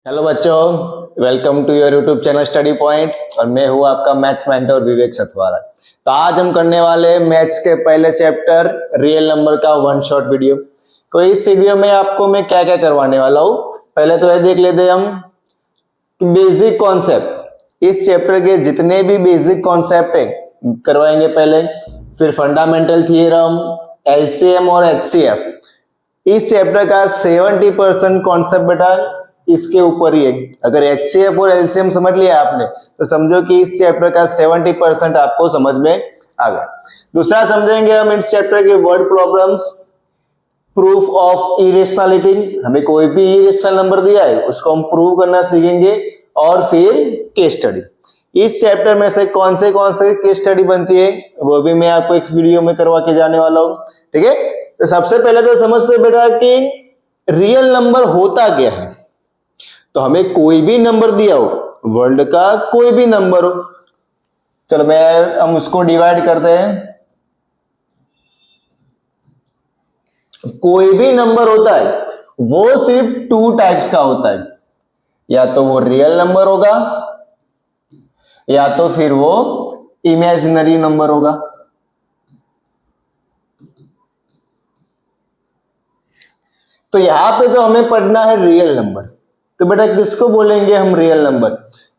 Hello बच्चों, welcome to your YouTube channel study point. और मैं हूँ आपका मैथ्स मेंटर विवेक सतवारा। तो आज हम करने वाले मैथ्स के पहले चैप्टर रियल नंबर का वन शॉट वीडियो। तो इस वीडियो में आपको मैं क्या क्या करवाने वाला हूँ, पहले तो ये देख लेते हैं हम बेसिक कॉन्सेप्ट। इस चैप्टर के जितने भी बेसिक कॉन्सेप्ट है करवाएंगे पहले, फिर फंडामेंटल थ्योरम, एलसीएम और एचसीएफ। इस चैप्टर का 70% कॉन्सेप्ट बेटा इसके ऊपर ही है। अगर एचसीएफ और एलसीएम समझ लिया आपने तो समझो कि इस चैप्टर का 70% आपको समझ में आ गया। दूसरा समझेंगे हम इस चैप्टर के word problems, proof of irrationality. हमें कोई भी इरेशनल नंबर दिया है उसको हम प्रूव करना सीखेंगे। और फिर केस स्टडी। इस चैप्टर में से कौन से केस स्टडी बनती है वो भी मैं आपको एक वीडियो में करवा के जाने वाला हूं। ठीक है, तो सबसे पहले तो समझते बेटा कि रियल नंबर होता क्या है। तो हमें कोई भी नंबर दिया हो, वर्ल्ड का कोई भी नंबर हो, चलो हम उसको डिवाइड करते हैं। कोई भी नंबर होता है वो सिर्फ टू टाइप्स का होता है, या तो वो रियल नंबर होगा या तो फिर वो इमेजिनरी नंबर होगा। तो यहां पे तो हमें पढ़ना है रियल नंबर। तो बेटा किसको बोलेंगे हम रियल नंबर?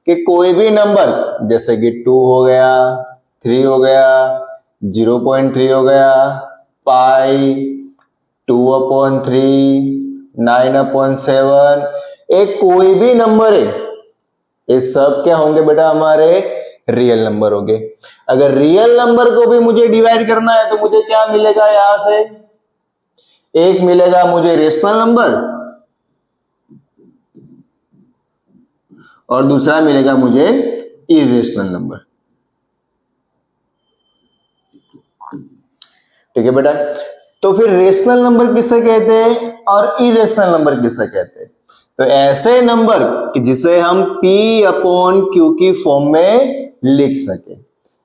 कि कोई भी नंबर जैसे कि 2 हो गया, 3 हो गया, 0.3 हो गया, पाई, 2/3, 9/7, एक कोई भी नंबर है, ये सब क्या होंगे बेटा हमारे रियल नंबर होंगे। अगर रियल नंबर को भी मुझे डिवाइड करना है तो मुझे क्या मिलेगा? यहां से एक मिलेगा मुझे रेशनल नंबर और दूसरा मिलेगा मुझे इरेशनल नंबर। ठीक है बेटा, तो फिर रेशनल नंबर किसे कहते हैं और इरेशनल नंबर किसे कहते हैं? तो ऐसे नंबर कि जिसे हम P/Q की फॉर्म में लिख सके,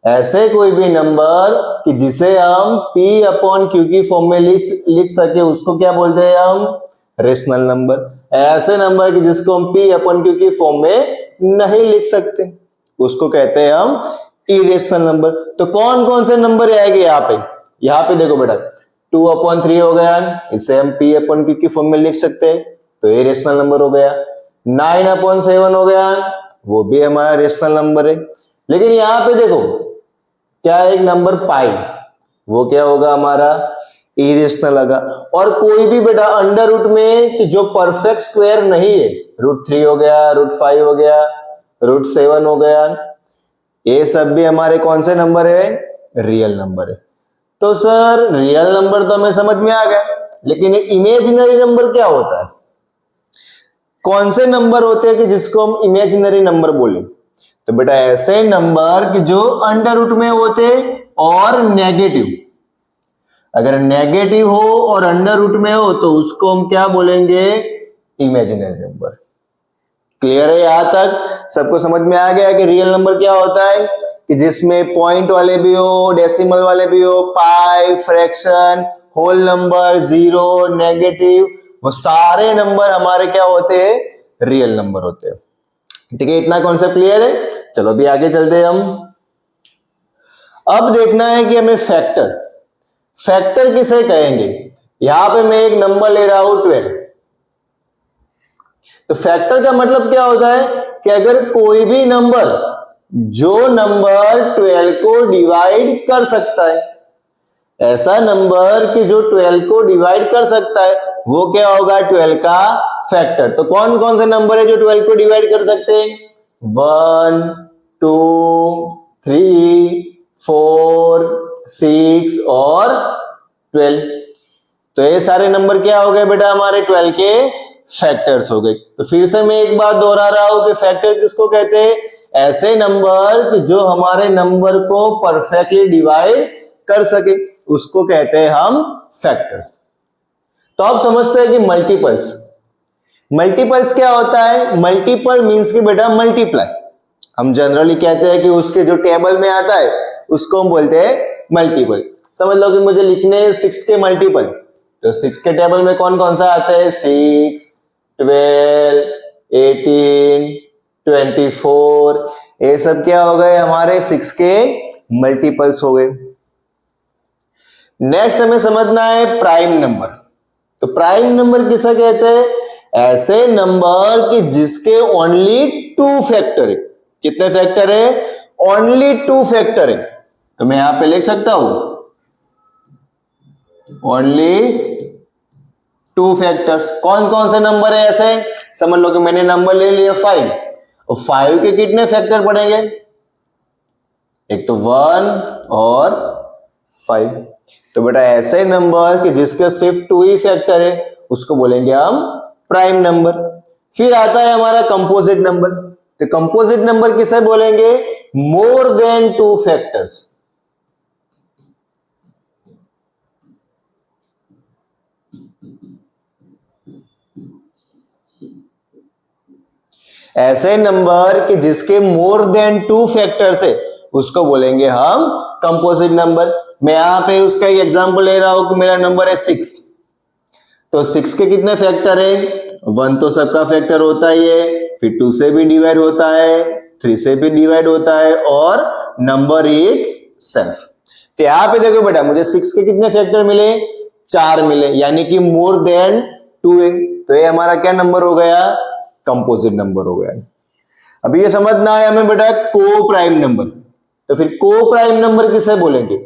ऐसे कोई भी नंबर कि जिसे हम P/Q की फॉर्म में लिख सके उसको क्या बोलते हैं हम? Rational number. ऐसे नंबर कि जिसको हम P/Q की फॉर्म में नहीं लिख सकते उसको कहते हैं हम इरेशनल नंबर। तो कौन कौन से नंबर आएंगे यहाँ पे देखो बेटा, 2/3 हो गया, इसे हम P/Q की फॉर्म में लिख सकते हैं तो ये रेशनल नंबर हो गया। 9/7 हो गया, वो भी हमारा रेशनल नंबर है। लेकिन यहाँ पे देखो क्या एक नंबर पाई, वो क्या होगा? हमारा इरेशनल होगा। और कोई भी बेटा अंडर रूट में कि जो परफेक्ट स्क्वायर नहीं है, √3 हो गया, √5 हो गया, √7 हो गया, ये सब भी हमारे कौन से नंबर है? रियल नंबर है। तो सर रियल नंबर तो हमें समझ में आ गया, लेकिन ये इमेजिनरी नंबर क्या होता है? कौन से नंबर होते हैं कि जिसको हम इमेजिनरी नंबर बोले? तो बेटा ऐसे नंबर कि जो अंडर रूट में होते और नेगेटिव। अगर नेगेटिव हो और अंडर रूट में हो तो उसको हम क्या बोलेंगे? Imaginary number. क्लियर है? यहां तक सबको समझ में आ गया कि रियल नंबर क्या होता है? कि जिसमें पॉइंट वाले भी हो, डेसिमल वाले भी हो, pi, fraction, whole number, zero, negative, वो सारे नंबर हमारे क्या होते हैं? रियल नंबर होते हैं। ठीक है, इतना कॉन्सेप्ट क्लियर है? चलो अभी आगे चलते हैं हम। अब देखना है कि हमें फैक्टर किसे कहेंगे। यहां पे मैं एक नंबर ले रहा हूं 12। तो फैक्टर का मतलब क्या होता है कि अगर कोई भी नंबर जो नंबर 12 को डिवाइड कर सकता है, ऐसा नंबर कि जो 12 को डिवाइड कर सकता है वो क्या होगा? 12 का फैक्टर। तो कौन कौन से नंबर है जो 12 को डिवाइड कर सकते हैं? 1, 2, 3, 4, 6 और 12। तो ये सारे नंबर क्या हो गए बेटा? हमारे 12 के फैक्टर्स हो गए। तो फिर से मैं एक बात दोहरा रहा हूं कि फैक्टर किसको कहते हैं? ऐसे नंबर जो हमारे नंबर को परफेक्टली डिवाइड कर सके उसको कहते हैं हम फैक्टर्स। तो अब समझते हैं कि मल्टीपल्स क्या होता है? मल्टीपल मींस कि बेटा मल्टीप्लाई। हम जनरली कहते हैं कि उसके जो टेबल में आता है उसको हम बोलते हैं मल्टीपल। समझ लो कि मुझे लिखने हैं 6 के मल्टीपल, तो 6 के टेबल में कौन कौन सा आता है? 6, 12, 18, 24, ये सब क्या हो गए हमारे 6 के मल्टीपल्स हो गए। नेक्स्ट हमें समझना है प्राइम नंबर। तो प्राइम नंबर किसे कहते हैं? ऐसे नंबर कि जिसके ओनली 2 फैक्टर है। कितने फैक्टर है? ओनली 2 फैक्टर है। तो मैं यहां पे लिख सकता हूं ओनली 2 फैक्टर्स। कौन कौन से नंबर है ऐसे? समझ लो कि मैंने नंबर ले लिया 5, और 5 के कितने फैक्टर पड़ेंगे? एक तो 1 और 5। तो बेटा ऐसे नंबर कि जिसके सिर्फ 2 ही फैक्टर है उसको बोलेंगे हम प्राइम नंबर। फिर आता है हमारा कंपोजिट नंबर। तो कंपोजिट नंबर किसे बोलेंगे? More than 2 factors. ऐसे नंबर कि जिसके मोर देन 2 फैक्टर्स है उसको बोलेंगे हम कंपोजिट नंबर। मैं यहां पे उसका एक एग्जांपल ले रहा हूं कि मेरा नंबर है 6। तो 6 के कितने फैक्टर है? 1 तो सबका फैक्टर होता ही है, फिर 2 से भी डिवाइड होता है, 3 से भी डिवाइड होता है, और नंबर इट सेल्फ। तो यहां पे देखो बेटा मुझे 6 के कितने फैक्टर मिले? 4 मिले, यानी कि मोर देन 2 है। तो ये हमारा क्या नंबर हो गया? कंपोजिट नंबर हो गया। अभी ये समझना है हमें बेटा को प्राइम नंबर। तो फिर को प्राइम नंबर किसे बोलेंगे?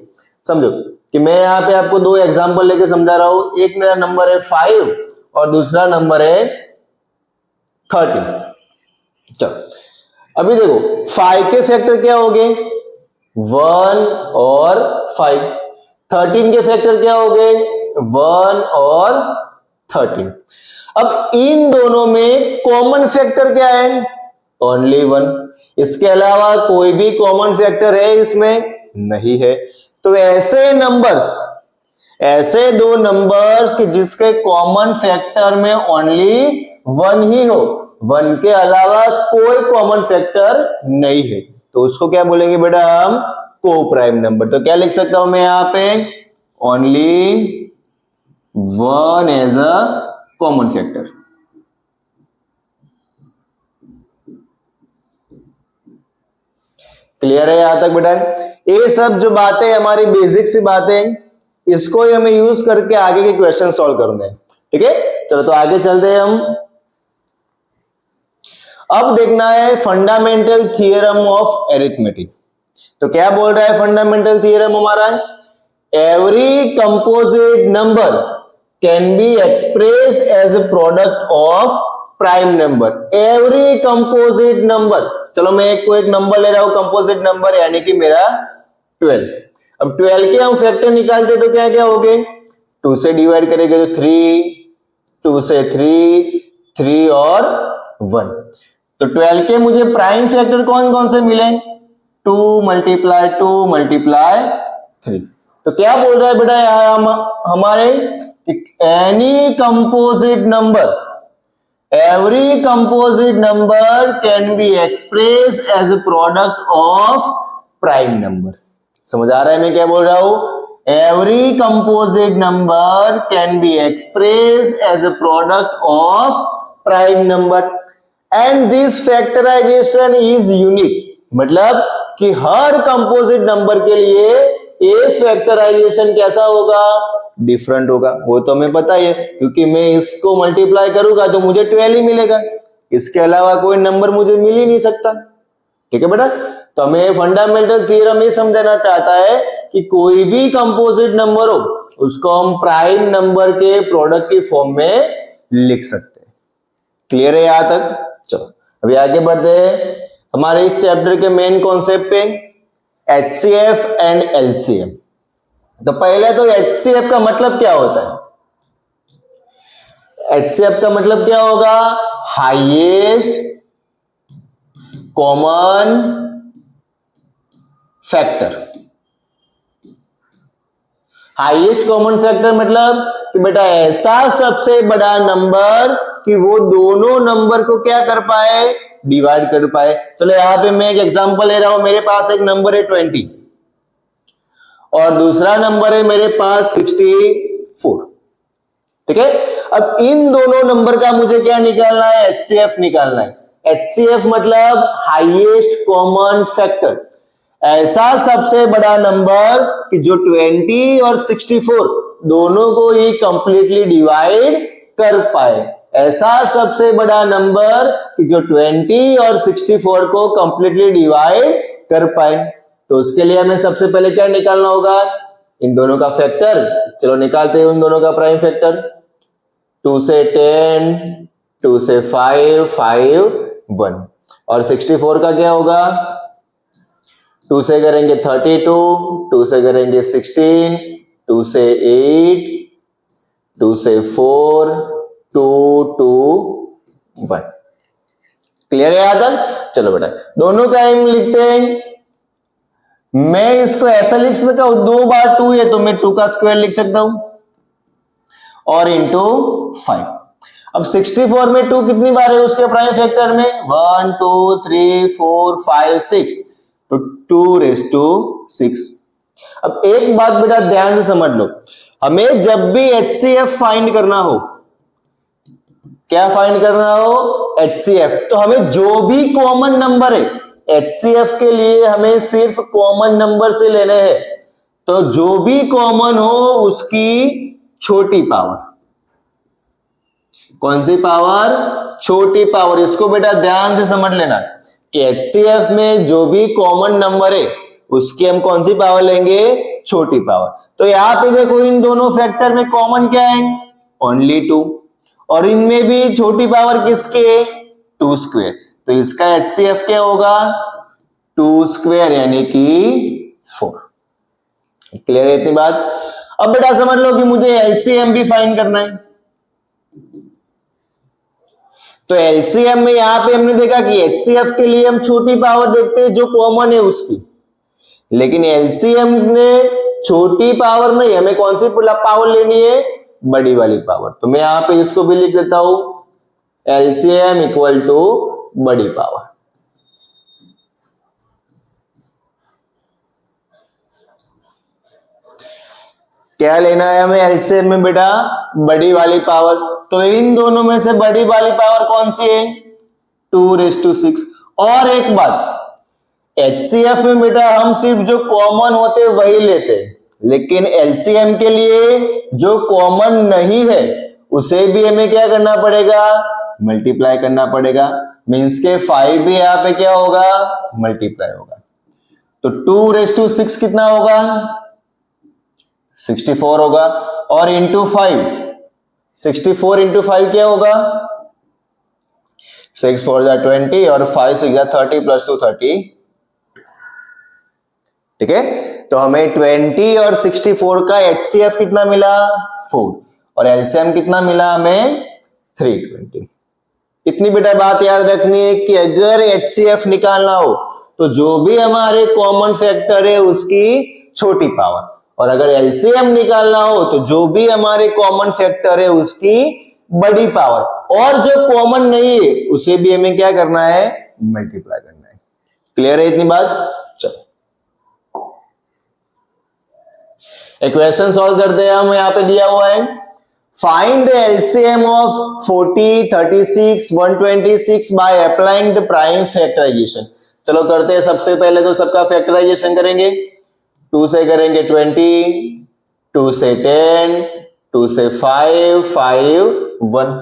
समझो कि मैं यहां पे आपको 2 एग्जांपल लेके समझा रहा हूं। एक मेरा नंबर है 5 और दूसरा नंबर है 13। चलो अभी देखो 5 के फैक्टर क्या हो गए? 1 और 5। 13 के फैक्टर क्या हो गए? 1 और 13। अब इन दोनों में कॉमन फैक्टर क्या है? ओनली 1। इसके अलावा कोई भी कॉमन फैक्टर है इसमें? नहीं है। तो ऐसे नंबर्स, ऐसे 2 नंबर्स कि जिसके कॉमन फैक्टर में ओनली 1 ही हो, 1 के अलावा कोई कॉमन फैक्टर नहीं है, तो उसको क्या बोलेंगे बेटा हम? को प्राइम नंबर। तो क्या लिख सकता हूं मैं यहां पे? Only 1 as a common factor. Clear है यहां तक बेटा? ये सब जो बातें हमारी बेसिक सी बातें, इसको ही हमें यूज करके आगे के क्वेश्चन सॉल्व करने। ठीक है, चलो तो आगे चलते हैं हम। अब देखना है फंडामेंटल थियरम ऑफ अरिथमेटिक। तो क्या बोल रहा है फंडामेंटल थियरम हमारा? Every composite number can be express as a product of prime number. Every composite number, चलो मैं एक नंबर ले रहा हूं कंपोजिट नंबर, यानी कि मेरा 12। अब 12 के हम फैक्टर निकालते तो क्या क्या हो गए? 2 से डिवाइड करेंगे तो 3, 2 से 3, 3 और 1। तो 12 के मुझे प्राइम फैक्टर कौन कौन से मिले? 2 मल्टीप्लाई 2 मल्टीप्लाई 3। तो क्या बोल रहा है बेटा यहां हमारे? Any composite number, every composite number can be expressed as a product of prime number। समझ आ रहा है मैं क्या बोल रहा हूं? Every composite number can be expressed as a product of prime number and this factorization is unique। मतलब कि हर कंपोजिट नंबर के लिए ये फैक्टराइजेशन कैसा होगा? डिफरेंट होगा। वो तो हमें पता ही है, क्योंकि मैं इसको मल्टीप्लाई करूंगा तो मुझे 12 ही मिलेगा, इसके अलावा कोई नंबर मुझे मिल ही नहीं सकता। ठीक है बेटा, तो हमें फंडामेंटल थ्योरम ये समझाना चाहता है कि कोई भी कंपोजिट नंबर हो उसको हम प्राइम नंबर के प्रोडक्ट की फॉर्म में लिख सकते हैं। क्लियर है यहां तक? चलो अभी आगे बढ़ते हैं हमारे इस चैप्टर के मेन कॉन्सेप्ट पे, HCF एंड LCM। तो पहले तो HCF का मतलब क्या होता है? HCF का मतलब क्या होगा? Highest common factor. Highest common factor मतलब कि बेटा ऐसा सबसे बड़ा नंबर कि वो दोनों नंबर को क्या कर पाए? डिवाइड कर पाए। चलो यहां पे मैं एक एग्जांपल ले रहा हूं। मेरे पास एक नंबर है 20 और दूसरा नंबर है मेरे पास 64। ठीक है, अब इन दोनों नंबर का मुझे क्या निकालना है, HCF निकालना है। HCF मतलब हाईएस्ट कॉमन फैक्टर, ऐसा सबसे बड़ा नंबर कि जो 20 और 64 दोनों को ही कंप्लीटली डिवाइड कर पाए, ऐसा सबसे बड़ा नंबर कि जो 20 और 64 को कंप्लीटली डिवाइड कर पाए। तो उसके लिए हमें सबसे पहले क्या निकालना होगा, इन दोनों का फैक्टर। चलो निकालते हैं उन दोनों का प्राइम फैक्टर। 2 से 10, 2 से 5, 5, 1 और 64 का क्या होगा, 2 से करेंगे 32, 2 से करेंगे 16, 2 से 8, 2 से 4, 2, 2, 1। क्लियर है यहाँ तक? चलो बेटा दोनों का हम लिखते हैं। मैं इसको ऐसा लिख सकता हूं, 2 बार 2 है तो मैं 2 का स्क्वायर लिख सकता हूं और इंटू 5। अब 64 में 2 कितनी बार है उसके प्राइम फैक्टर में, 1, 2, 3, 4, 5, 6, तो 2⁻6। अब एक बात बेटा ध्यान से समझ लो, हमें जब भी HCF फाइंड करना हो, क्या फाइंड करना हो, HCF, तो हमें जो भी कॉमन नंबर है HCF के लिए हमें सिर्फ कॉमन नंबर से लेने हैं। तो जो भी कॉमन हो उसकी छोटी पावर, कौन सी पावर, छोटी पावर। इसको बेटा ध्यान से समझ लेना कि HCF में जो भी कॉमन नंबर है उसकी हम कौन सी पावर लेंगे, छोटी पावर। तो यहां पे देखो इन दोनों फैक्टर में कॉमन क्या है, ओनली 2, और इनमें भी छोटी पावर किसके, 2 स्क्वायर। तो इसका HCF क्या होगा, 2 स्क्वायर यानी कि 4। क्लियर है इतनी बात? अब बेटा समझ लो कि मुझे LCM भी फाइंड करना है। तो LCM में यहां पे हमने देखा कि HCF के लिए हम छोटी पावर देखते हैं जो कॉमन है उसकी, लेकिन LCM ने छोटी पावर नहीं, हमें कौन सी पावर लेनी है, बड़ी वाली पावर। तो मैं यहां पे इसको भी लिख देता हूं, LCM इक्वल टू बड़ी पावर। क्या लेना है हमें LCM में बेटा, बड़ी वाली पावर। तो इन दोनों में से बड़ी वाली पावर कौन सी है, 2⁻6। और एक बात, HCF में बेटा हम सिर्फ जो कॉमन होते वही लेते, लेकिन LCM के लिए जो कॉमन नहीं है उसे भी हमें क्या करना पड़ेगा, मल्टीप्लाई करना पड़ेगा। मींस के 5 भी यहां पे क्या होगा, मल्टीप्लाई होगा। तो 2⁻6 कितना होगा, 64 होगा, और इंटू 5, 64 इंटू 5 क्या होगा, 6 4 जा 20 और 5 6 जा 30 प्लस 2 30। ठीक है, तो हमें 20 और 64 का HCF कितना मिला, 4, और LCM कितना मिला हमें, 320। इतनी बेटा बात याद रखनी है कि अगर HCF निकालना हो तो जो भी हमारे कॉमन फैक्टर है उसकी छोटी पावर, और अगर LCM निकालना हो तो जो भी हमारे कॉमन फैक्टर है उसकी बड़ी पावर, और जो कॉमन नहीं है उसे भी हमें क्या करना है, मल्टीप्लाई करना है। क्लियर है इतनी बात? चलो इक्वेशन सॉल्व करते हैं हम। यहां पे दिया हुआ है, find LCM of 40, 36, 126 by applying the prime factorisation. चलो करते हैं, सबसे पहले तो सबका फैक्टराइजेशन करेंगे। 2 से करेंगे 20, 2 से 10, 2 से 5, 5, 1।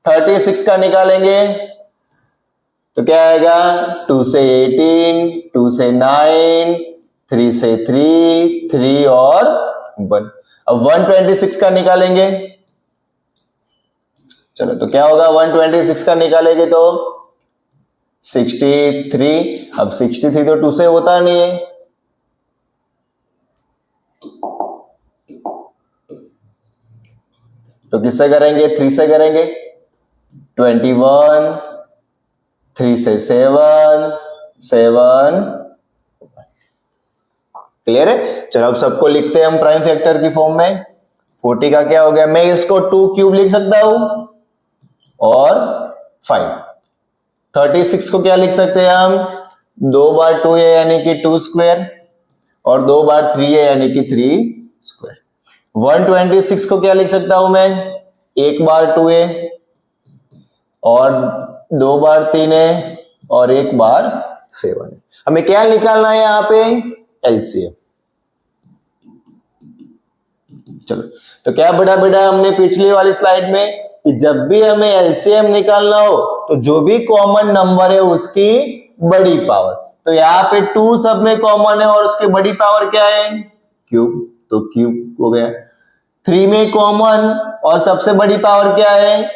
36 का निकालेंगे तो क्या आएगा, 2 से 18, 2 से 9, 3 से 3, 3 और 1। अब 126 का निकालेंगे, चलो तो क्या होगा, 126 का निकालेंगे तो 63। अब 63 तो 2 से होता नहीं है, तो किससे करेंगे, 3 से करेंगे। 21, 3 से 7, 7। क्लियर है? चलो अब सबको लिखते हैं हम प्राइम फैक्टर की फॉर्म में। 40 का क्या हो गया, मैं इसको 2 क्यूब लिख सकता हूं, और 5। 36 को क्या लिख सकते हैं हम, 2 बार 2 है यानी कि 2 स्क्वायर, और 2 बार 3 है यानी कि 3 स्क्वायर। 126 को क्या लिख सकता हूं मैं, एक बार 2a और 2 बार 3a और 1 बार 7 है। हमें क्या निकालना है यहाँ पे? एलसीएम। चलो, तो क्या बेटा हमने पिछली वाली स्लाइड में कि जब भी हमें एलसीएम निकालना हो तो जो भी कॉमन नंबर है उसकी बड़ी पावर, तो यहाँ पे 2 सब में कॉमन है और उसकी बड़ी पावर क्या है? क्यूब, तो क्यूब हो गया। 3 में कॉमन और सबसे बड़ी पावर क्या है?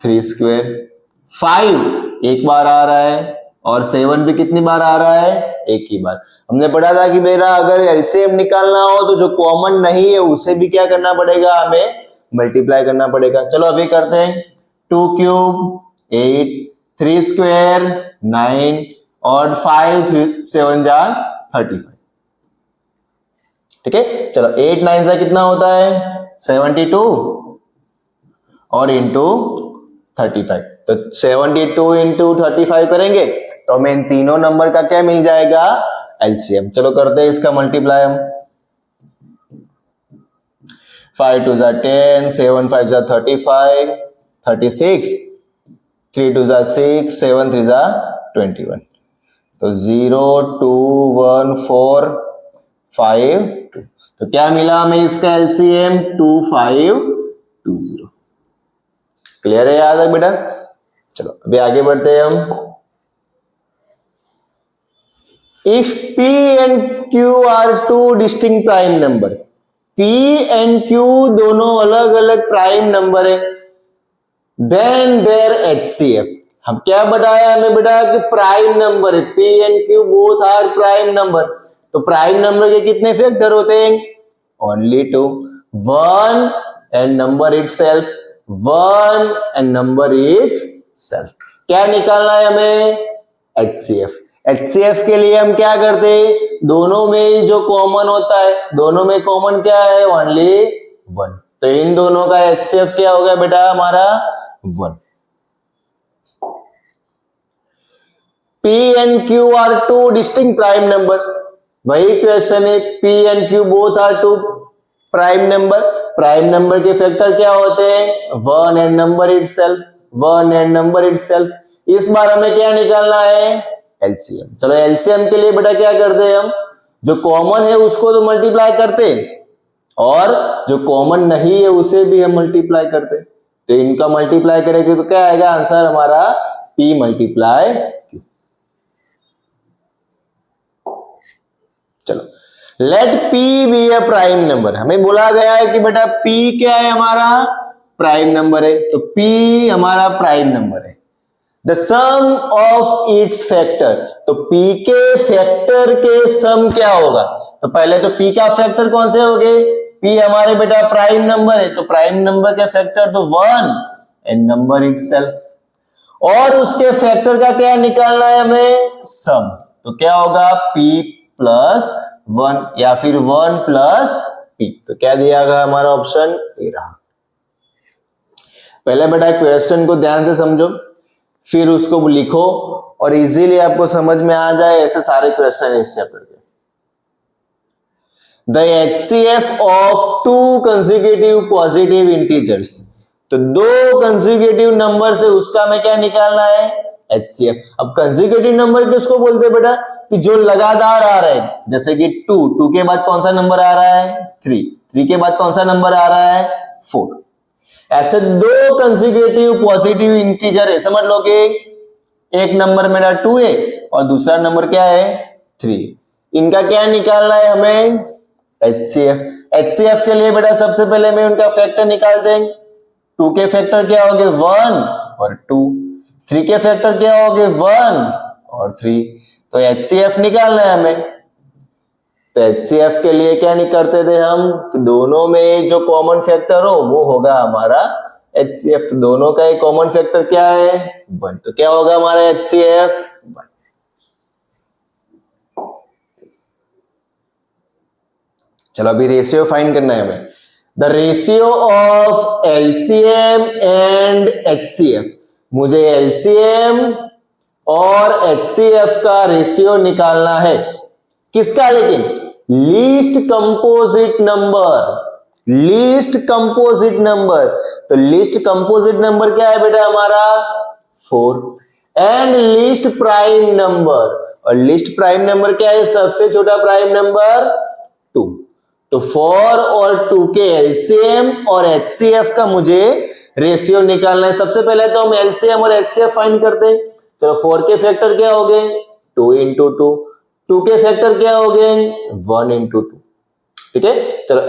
3 स्क्वायर। 5 एक बार आ रहा है और 7 भी कितनी बार आ रहा है? एक ही बार। हमने पढ़ा था कि मेरा अगर एलसीएम निकालना हो तो जो कॉमन नहीं है उसे भी क्या करना पड़ेगा? हमें मल्टीप्लाई करना पड़ेगा। चलो अभी करते हैं। 2 क्यूब 8, 3 स्क्वायर 9 और 5 7 जा 35। ठीक है, चलो 8 9 से कितना होता है? 72 और इंटू 35, तो 72 इंटू 35 करेंगे तो हमें इन तीनों नंबर का क्या मिल जाएगा? एलसीएम। चलो करते हैं इसका मल्टीप्लाई हम। 5 2 जा 10, 7 5 जा 35, 36, 3 2 जा 6, 7 3 जा 21, तो 0 2 1 4 5 2, तो क्या मिला हमें इसका एलसीएम? 2520। क्लियर है याद है बेटा? चलो अभी आगे बढ़ते हैं हम। If P and Q are two distinct prime number, P and Q दोनों अलग अलग प्राइम नंबर है, then their HCF। हम क्या बताया हमें बेटा कि प्राइम नंबर है, P and Q both are prime number, तो प्राइम नंबर के कितने फैक्टर होते हैं? Only 2, 1 and number itself, 1 and number itself। क्या निकालना है हमें? HCF। HCF के लिए हम क्या करते हैं? दोनों में जो कॉमन होता है, दोनों में कॉमन क्या है? ओनली 1, तो इन दोनों का HCF क्या होगा बेटा हमारा? 1। P and Q are two distinct prime number, वही क्वेश्चन है। P and Q both are two prime number, prime number के फैक्टर क्या होते हैं? 1 and number itself, 1 and number itself। इस बार हमें क्या निकालना है? एलसीएम। चलो एलसीएम के लिए बेटा क्या करते हैं हम? जो कॉमन है उसको तो मल्टीप्लाई करते हैं और जो कॉमन नहीं है उसे भी हम मल्टीप्लाई करते हैं, तो इनका मल्टीप्लाई करेंगे तो क्या आएगा आंसर हमारा? P multiply Q। चलो let P be a prime number. हमें बोला गया है कि बेटा P क्या है? हमारा प्राइम नंबर है, तो P हमारा प्राइम नंबर है। The sum of its factor, तो P के फैक्टर के सम क्या होगा? तो पहले तो P का फैक्टर कौन से हो गए? P हमारे बेटा प्राइम नंबर है, तो प्राइम नंबर के फैक्टर तो 1 एंड नंबर इटसेल्फ, और उसके फैक्टर का क्या निकालना है हमें? सम। तो क्या होगा? P प्लस 1 या फिर 1 प्लस P। तो क्या दिया गया हमारा ऑप्शन? ए रहा। पहले बेटा क्वेश्चन को ध्यान से समझो, फिर उसको लिखो और इजीली आपको समझ में आ जाए, ऐसे सारे क्वेश्चन है इस चैप्टर के। The HCF of to consecutive positive integers, तो दो कंसेक्यूटिव नंबर से उसका हमें क्या निकालना है? HCF। अब कंसेक्यूटिव नंबर किसको बोलते हैं बेटा? कि जो लगातार आ रहे हैं, जैसे कि 2 के बाद कौन सा नंबर आ रहा है? 3 के बाद कौन सा नंबर आ रहा है? 4। ऐसे दो कंसेक्यूटिव पॉजिटिव इंटीजर है, समझ लो कि एक नंबर मेरा 2 है और दूसरा नंबर क्या है? 3। इनका क्या निकालना है हमें? HCF। HCF के लिए बेटा सबसे पहले मैं उनका फैक्टर निकाल दें। 2 के फैक्टर क्या होंगे? 1 और 2। 3 के फैक्टर क्या होंगे? 1 और 3। तो HCF निकालना है हमें, तो HCF के लिए क्या नहीं करते थे हम? दोनों में जो कॉमन फैक्टर हो वो होगा हमारा HCF। तो दोनों का एक कॉमन फैक्टर क्या है? 1। तो क्या होगा हमारा HCF? 1। चलो अभी रेशियो फाइंड करना है हमें। The ratio of LCM and HCF, मुझे LCM और HCF का रेशियो निकालना है। किसका? लेकिन least composite number, least composite number. तो लीस्ट कंपोजिट नंबर क्या है बेटा हमारा 4 एंड लीस्ट प्राइम नंबर, और लीस्ट प्राइम नंबर क्या है सबसे छोटा प्राइम नंबर 2। तो 4 और 2 के एलसीएम और एचसीएफ का मुझे रेशियो निकालना है। सबसे पहले तो हम एलसीएम और एचसीएफ फाइंड करते हैं। चलो 4 के फैक्टर क्या हो गए 2 इंटू 2 के फैक्टर क्या हो गए 1 इंटू 2। ठीक है, चलो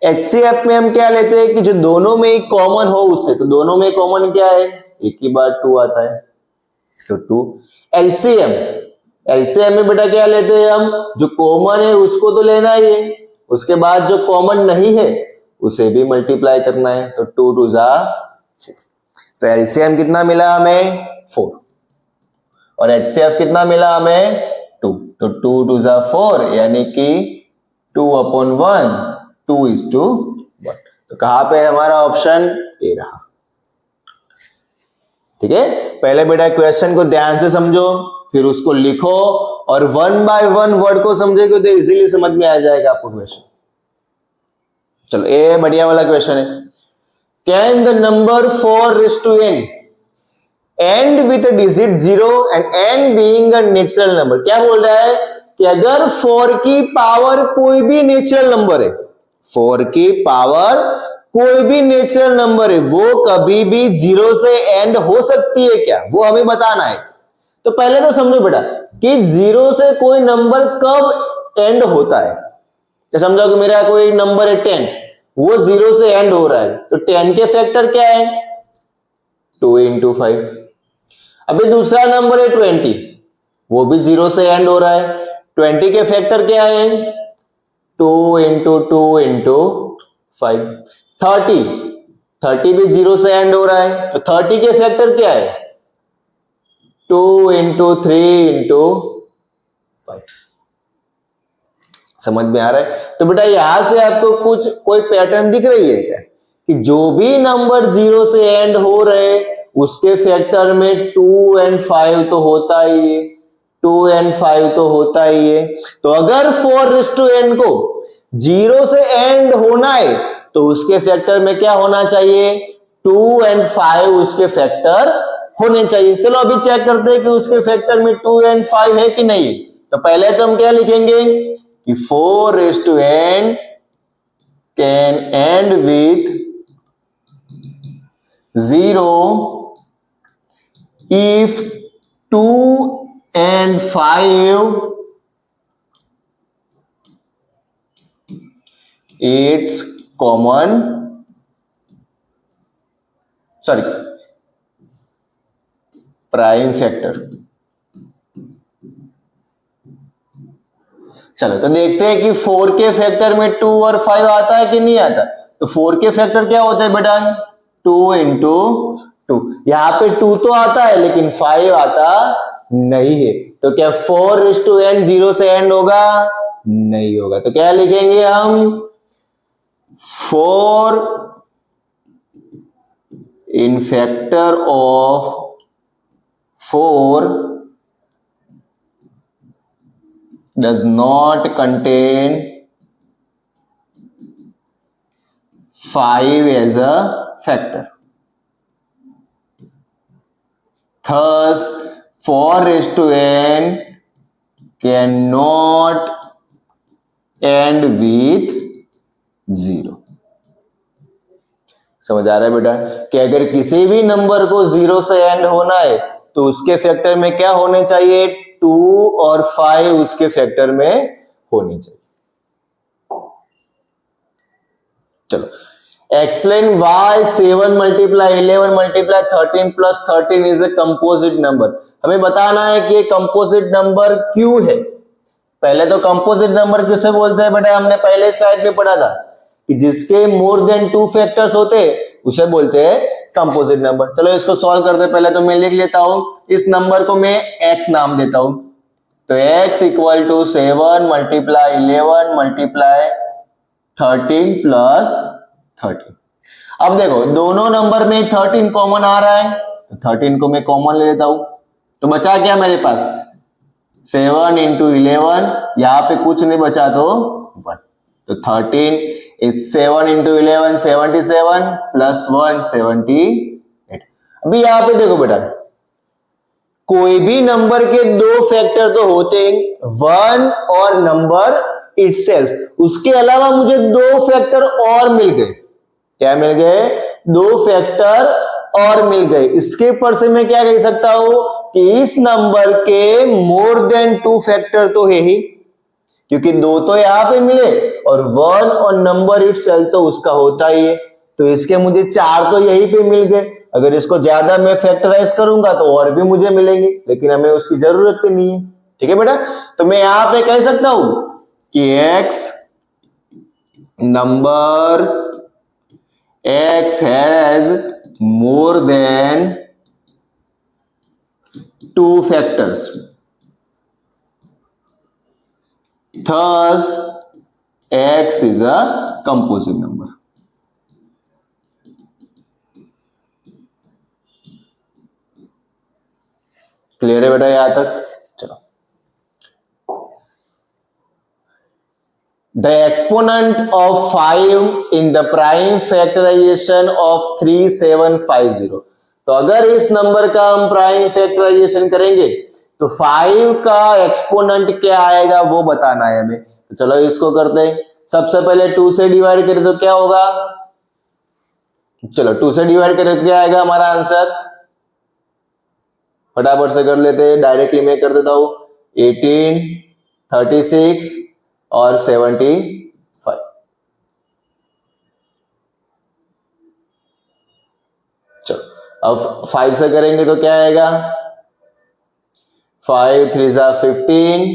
एचसीएफ में हम क्या लेते हैं कि जो दोनों में ही कॉमन हो उससे, तो दोनों में कॉमन क्या है एक ही बार 2 आता है तो 2। एलसीएम में बेटा क्या लेते हैं हम, जो कॉमन है उसको तो लेना ही है, उसके बाद जो कॉमन नहीं है उसे भी मल्टीप्लाई करना है, तो 2 2 जा 4। तो एलसीएम कितना मिला हमें 4 और एचसीएफ कितना मिला हमें 2, तो 2 2 जा 4 यानी कि 2/1 2:1। तो कहां पे हमारा ऑप्शन ए रहा। ठीक है, पहले बेटा क्वेश्चन को ध्यान से समझो फिर उसको लिखो और 1 बाय 1 वर्ड को समझेगे तो इजीली समझ में आ जाएगा आपको क्वेश्चन। चलो ए बढ़िया वाला क्वेश्चन है। Can the number 4:n and with a digit 0 and n being a natural number. क्या बोल रहा है कि अगर 4 की पावर कोई भी नेचुरल नंबर है, 4 की पावर कोई भी नेचुरल नंबर है, वो कभी भी 0 से एंड हो सकती है क्या, वो हमें बताना है। तो पहले तो समझो बेटा कि 0 से कोई नंबर कब एंड होता है। तो समझो कि मेरा कोई नंबर है 10, वो 0 से एंड हो रहा है, तो 10 के फैक्टर क्या है 2 इंटू 5। अभी दूसरा नंबर है 20, वो भी 0 से एंड हो रहा है, 20 के फैक्टर क्या है 2 इंटू 2 इंटू 5। 30 भी 0 से एंड हो रहा है, तो 30 के फैक्टर क्या है 2 इंटू 3 इंटू 5। समझ में आ रहा है। तो बेटा यहां से आपको कुछ कोई पैटर्न दिख रही है क्या कि जो भी नंबर 0 से एंड हो रहे उसके फैक्टर में 2 and 5 तो होता ही है, 2 and 5 तो होता ही है। तो अगर 4:n को 0 से एंड होना है तो उसके फैक्टर में क्या होना चाहिए 2 and 5 उसके फैक्टर होने चाहिए। चलो अभी चेक करते हैं कि उसके फैक्टर में 2 and 5 है कि नहीं। तो पहले तो हम क्या लिखेंगे कि 4:n can and with 0 if 2 and 5 it's common, sorry, prime factor. चलो तो देखते हैं कि 4 के फैक्टर में 2 और 5 आता है कि नहीं आता। तो 4 के फैक्टर क्या होते हैं बेटा 2 इंटू 2। यहां पे 2 तो आता है लेकिन 5 आता नहीं है, तो क्या 4:n 0 से एंड होगा नहीं होगा। तो क्या लिखेंगे हम 4 in factor of 4 does not contain 5 as a factor. Thus 4:n cannot end with 0। समझ आ रहा है बेटा कि अगर किसी भी नंबर को 0 से एंड होना है तो उसके फैक्टर में क्या होने चाहिए 2 और 5 उसके फैक्टर में होने चाहिए। चलो explain why 7 multiply 11 multiply 13 plus 13 is a composite number. हमें बताना है कि ये कंपोजिट नंबर क्यों है। पहले तो कंपोजिट नंबर किसे बोलते हैं बेटा, हमने पहले स्लाइड में पढ़ा था कि जिसके मोर देन 2 फैक्टर्स होते उसे बोलते हैं कंपोजिट नंबर। चलो इसको सॉल्व करते हैं। पहले तो मैं लिख लेता हूं, इस नंबर को मैं x नाम देता हूं, तो x equal to 7 multiply 11 multiply 13 plus 13। अब देखो दोनों नंबर में 13 कॉमन आ रहा है, तो 13 को मैं कॉमन ले लेता हूं, तो बचा क्या मेरे पास 7 इंटू 11, यहां पे कुछ नहीं बचा तो 1, तो 13 इज 7 इंटू 11 77 प्लस 1 78। अभी यहां पे देखो बेटा, कोई भी नंबर के दो फैक्टर तो होते हैं, 1 और नंबर इटसेल्फ, उसके अलावा मुझे दो फैक्टर और मिल गए। क्या मिल गए? दो फैक्टर और मिल गए। इसके पर से मैं क्या कह सकता हूं कि इस नंबर के मोर देन 2 फैक्टर तो है ही, क्योंकि दो तो यहां पे मिले और 1 और नंबर इटसेल्फ तो उसका होता ही है, तो इसके मुझे 4 तो यहीं पे मिल गए। अगर इसको ज्यादा मैं फैक्टराइज करूंगा तो और भी मुझे मिलेंगे, लेकिन हमें उसकी जरूरत ही नहीं है। ठीक है बेटा, तो मैं यहां पे कह सकता हूं कि x has more than 2 factors, thus x is a composite number। Clear है बेटा यहां तक? चलो, the exponent of 5 in the prime factorization of 3750। तो अगर इस नंबर का हम प्राइम फैक्टराइजेशन करेंगे तो 5 का एक्सपोनेंट क्या आएगा वो बताना है हमें। तो चलो इसको करते हैं। सबसे पहले 2 से डिवाइड करें तो क्या होगा? चलो 2 से डिवाइड करें तो क्या आएगा हमारा आंसर? फटाफट से कर लेते हैं, डायरेक्टली मैं कर देता हूं। 18, 36 और 75। चलो अब 5 से करेंगे तो क्या आएगा? 5 3 जा 15,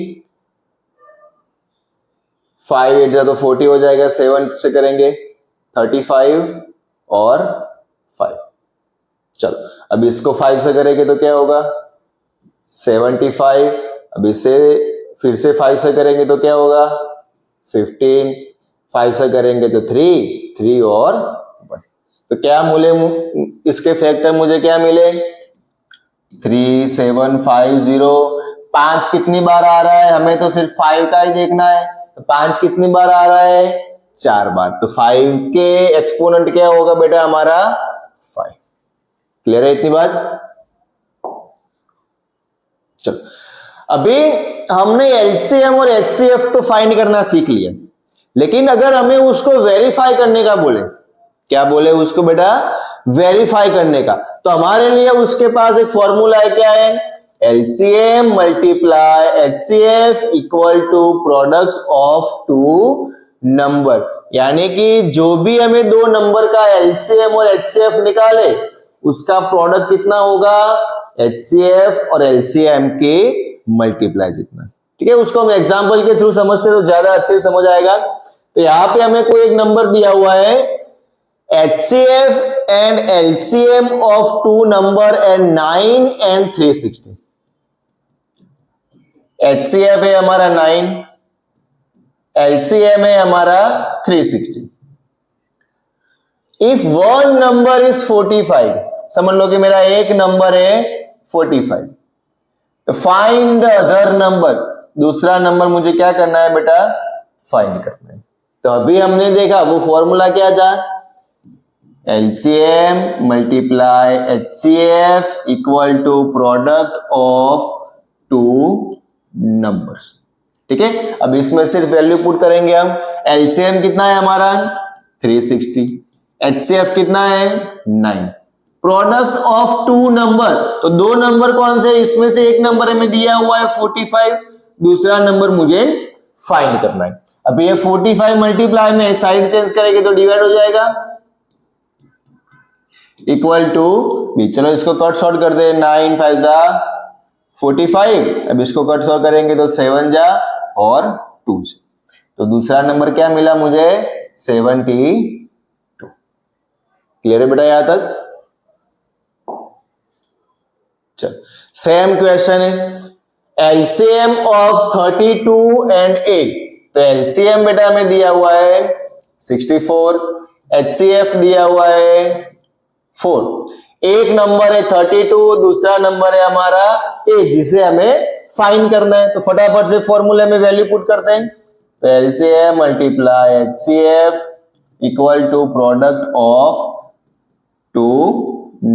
5 8 जा तो 40 हो जाएगा। 7 से करेंगे 35 और 5। चलो अब इसको 5 से करेंगे तो क्या होगा? 75। अब इसे फिर से 5 से करेंगे तो क्या होगा? 15। 5 से करेंगे तो 3 और 1। तो क्या मिले इसके फैक्टर? मुझे क्या मिले? 3750। 5 कितनी बार आ रहा है? हमें तो सिर्फ 5 का ही देखना है। तो 5 कितनी बार आ रहा है? 4 बार। तो 5 के एक्सपोनेंट क्या होगा बेटा हमारा? 5। क्लियर है इतनी बात? चलो अभी हमने एलसीएम और एचसीएफ तो फाइंड करना सीख लिया, लेकिन अगर हमें उसको वेरीफाई करने का बोले, क्या बोले उसको बेटा? वेरीफाई करने का, तो हमारे लिए उसके पास एक फॉर्मूला है। क्या है? LCM multiply HCF equal to product of two number. यानी कि जो भी हमें दो नंबर का एलसीएम और एचसीएफ निकाले उसका प्रोडक्ट कितना होगा? एचसीएफ और एलसीएम के मल्टीप्लाई जितना। ठीक है, उसको हम एग्जांपल के थ्रू समझते तो ज्यादा अच्छे समझ आएगा। तो यहां पे हमें कोई एक नंबर दिया हुआ है, HCF and LCM of two number and 9 and 360। HCF है हमारा 9, LCM है हमारा 360। इफ वन नंबर इज 45, समझ लो कि मेरा एक नंबर है 45, तो फाइंड द अदर नंबर, दूसरा नंबर मुझे क्या करना है बेटा? फाइंड करना है। तो अभी हमने देखा वो फॉर्मूला क्या था? LCM multiply HCF equal to product of two numbers. ठीक है, अब इसमें सिर्फ वैल्यू पुट करेंगे हम। LCM कितना है हमारा? 360। HCF कितना है? 9। प्रोडक्ट ऑफ टू नंबर, तो दो नंबर कौन से? इसमें से एक नंबर हमें दिया हुआ है 45, दूसरा नंबर मुझे फाइंड करना है। अब ये 45 मल्टीप्लाई में साइड चेंज करेंगे तो डिवाइड हो जाएगा, इक्वल टू बी। चलो इसको कट शॉर्ट कर दे। 9 5 जा 45। अब इसको कट शॉर्ट करेंगे तो 7 जा और 2 से, तो दूसरा नंबर क्या मिला मुझे? 72। क्लियर है बेटा यहां तक? चल सेम क्वेश्चन है। एलसीएम ऑफ 32 एंड 8, तो एलसीएम बेटा हमें दिया हुआ है 64, एचसीएफ दिया हुआ है 4। एक नंबर है 32, दूसरा नंबर है हमारा 8, जिसे हमें फाइंड करना है। तो फटाफट से फॉर्मूले में वैल्यू पुट करते हैं। तो LCM multiply HCF equal to product of two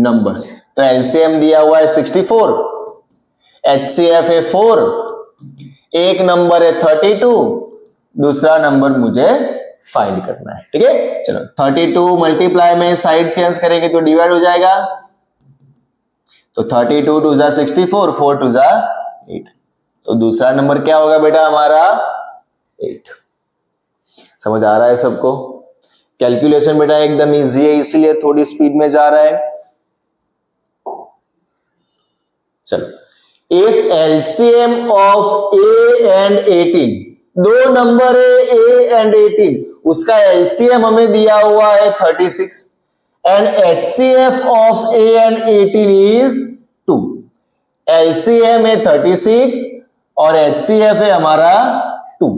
numbers. तो LCM दिया हुआ है 64, HCF है 4, एक नंबर है 32, दूसरा नंबर मुझे फाइंड करना है। ठीक है, चलो 32 मल्टीप्लाई में साइड चेंज करेंगे तो डिवाइड हो जाएगा। तो 32 टू जा 64, 4 टू जा 8। तो दूसरा नंबर क्या होगा बेटा हमारा 8। समझ आ रहा है सबको? कैलकुलेशन बेटा एकदम इजी है, इसलिए थोड़ी स्पीड में जा रहा है। चलो, if LCM of A and 18, दो नंबर है A एंड 18, उसका LCM हमें दिया हुआ है 36 and HCF of A and 18 is 2। LCM है 36 और HCF है हमारा 2।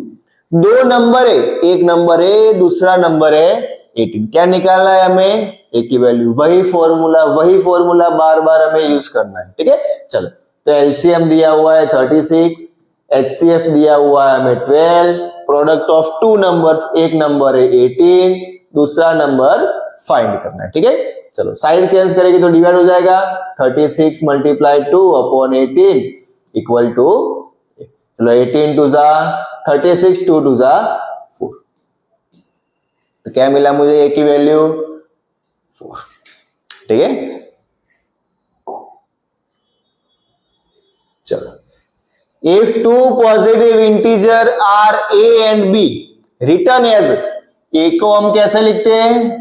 दो नंबर है, एक नंबर है, दूसरा नंबर है 18। क्या निकालना है हमें? A की वैल्यू। वही फॉर्मूला बार बार हमें यूज करना है। ठीक है, चलो, तो LCM दिया हुआ है 36, HCF दिया हुआ है हमें 12, प्रोडक्ट ऑफ टू नंबर्स, एक नंबर है 18, दूसरा नंबर फाइंड करना है। ठीक है, चलो साइड चेंज करेंगे तो डिवाइड हो जाएगा। 36 मल्टीप्लाई 2 अपॉन 18 इक्वल टू, चलो 18 टू जा 36, 2 टू जा 4। तो क्या मिला मुझे? A की वैल्यू 4। ठीक है, चलो, if two positive integer are A and B written as, A को हम कैसे लिखते हैं?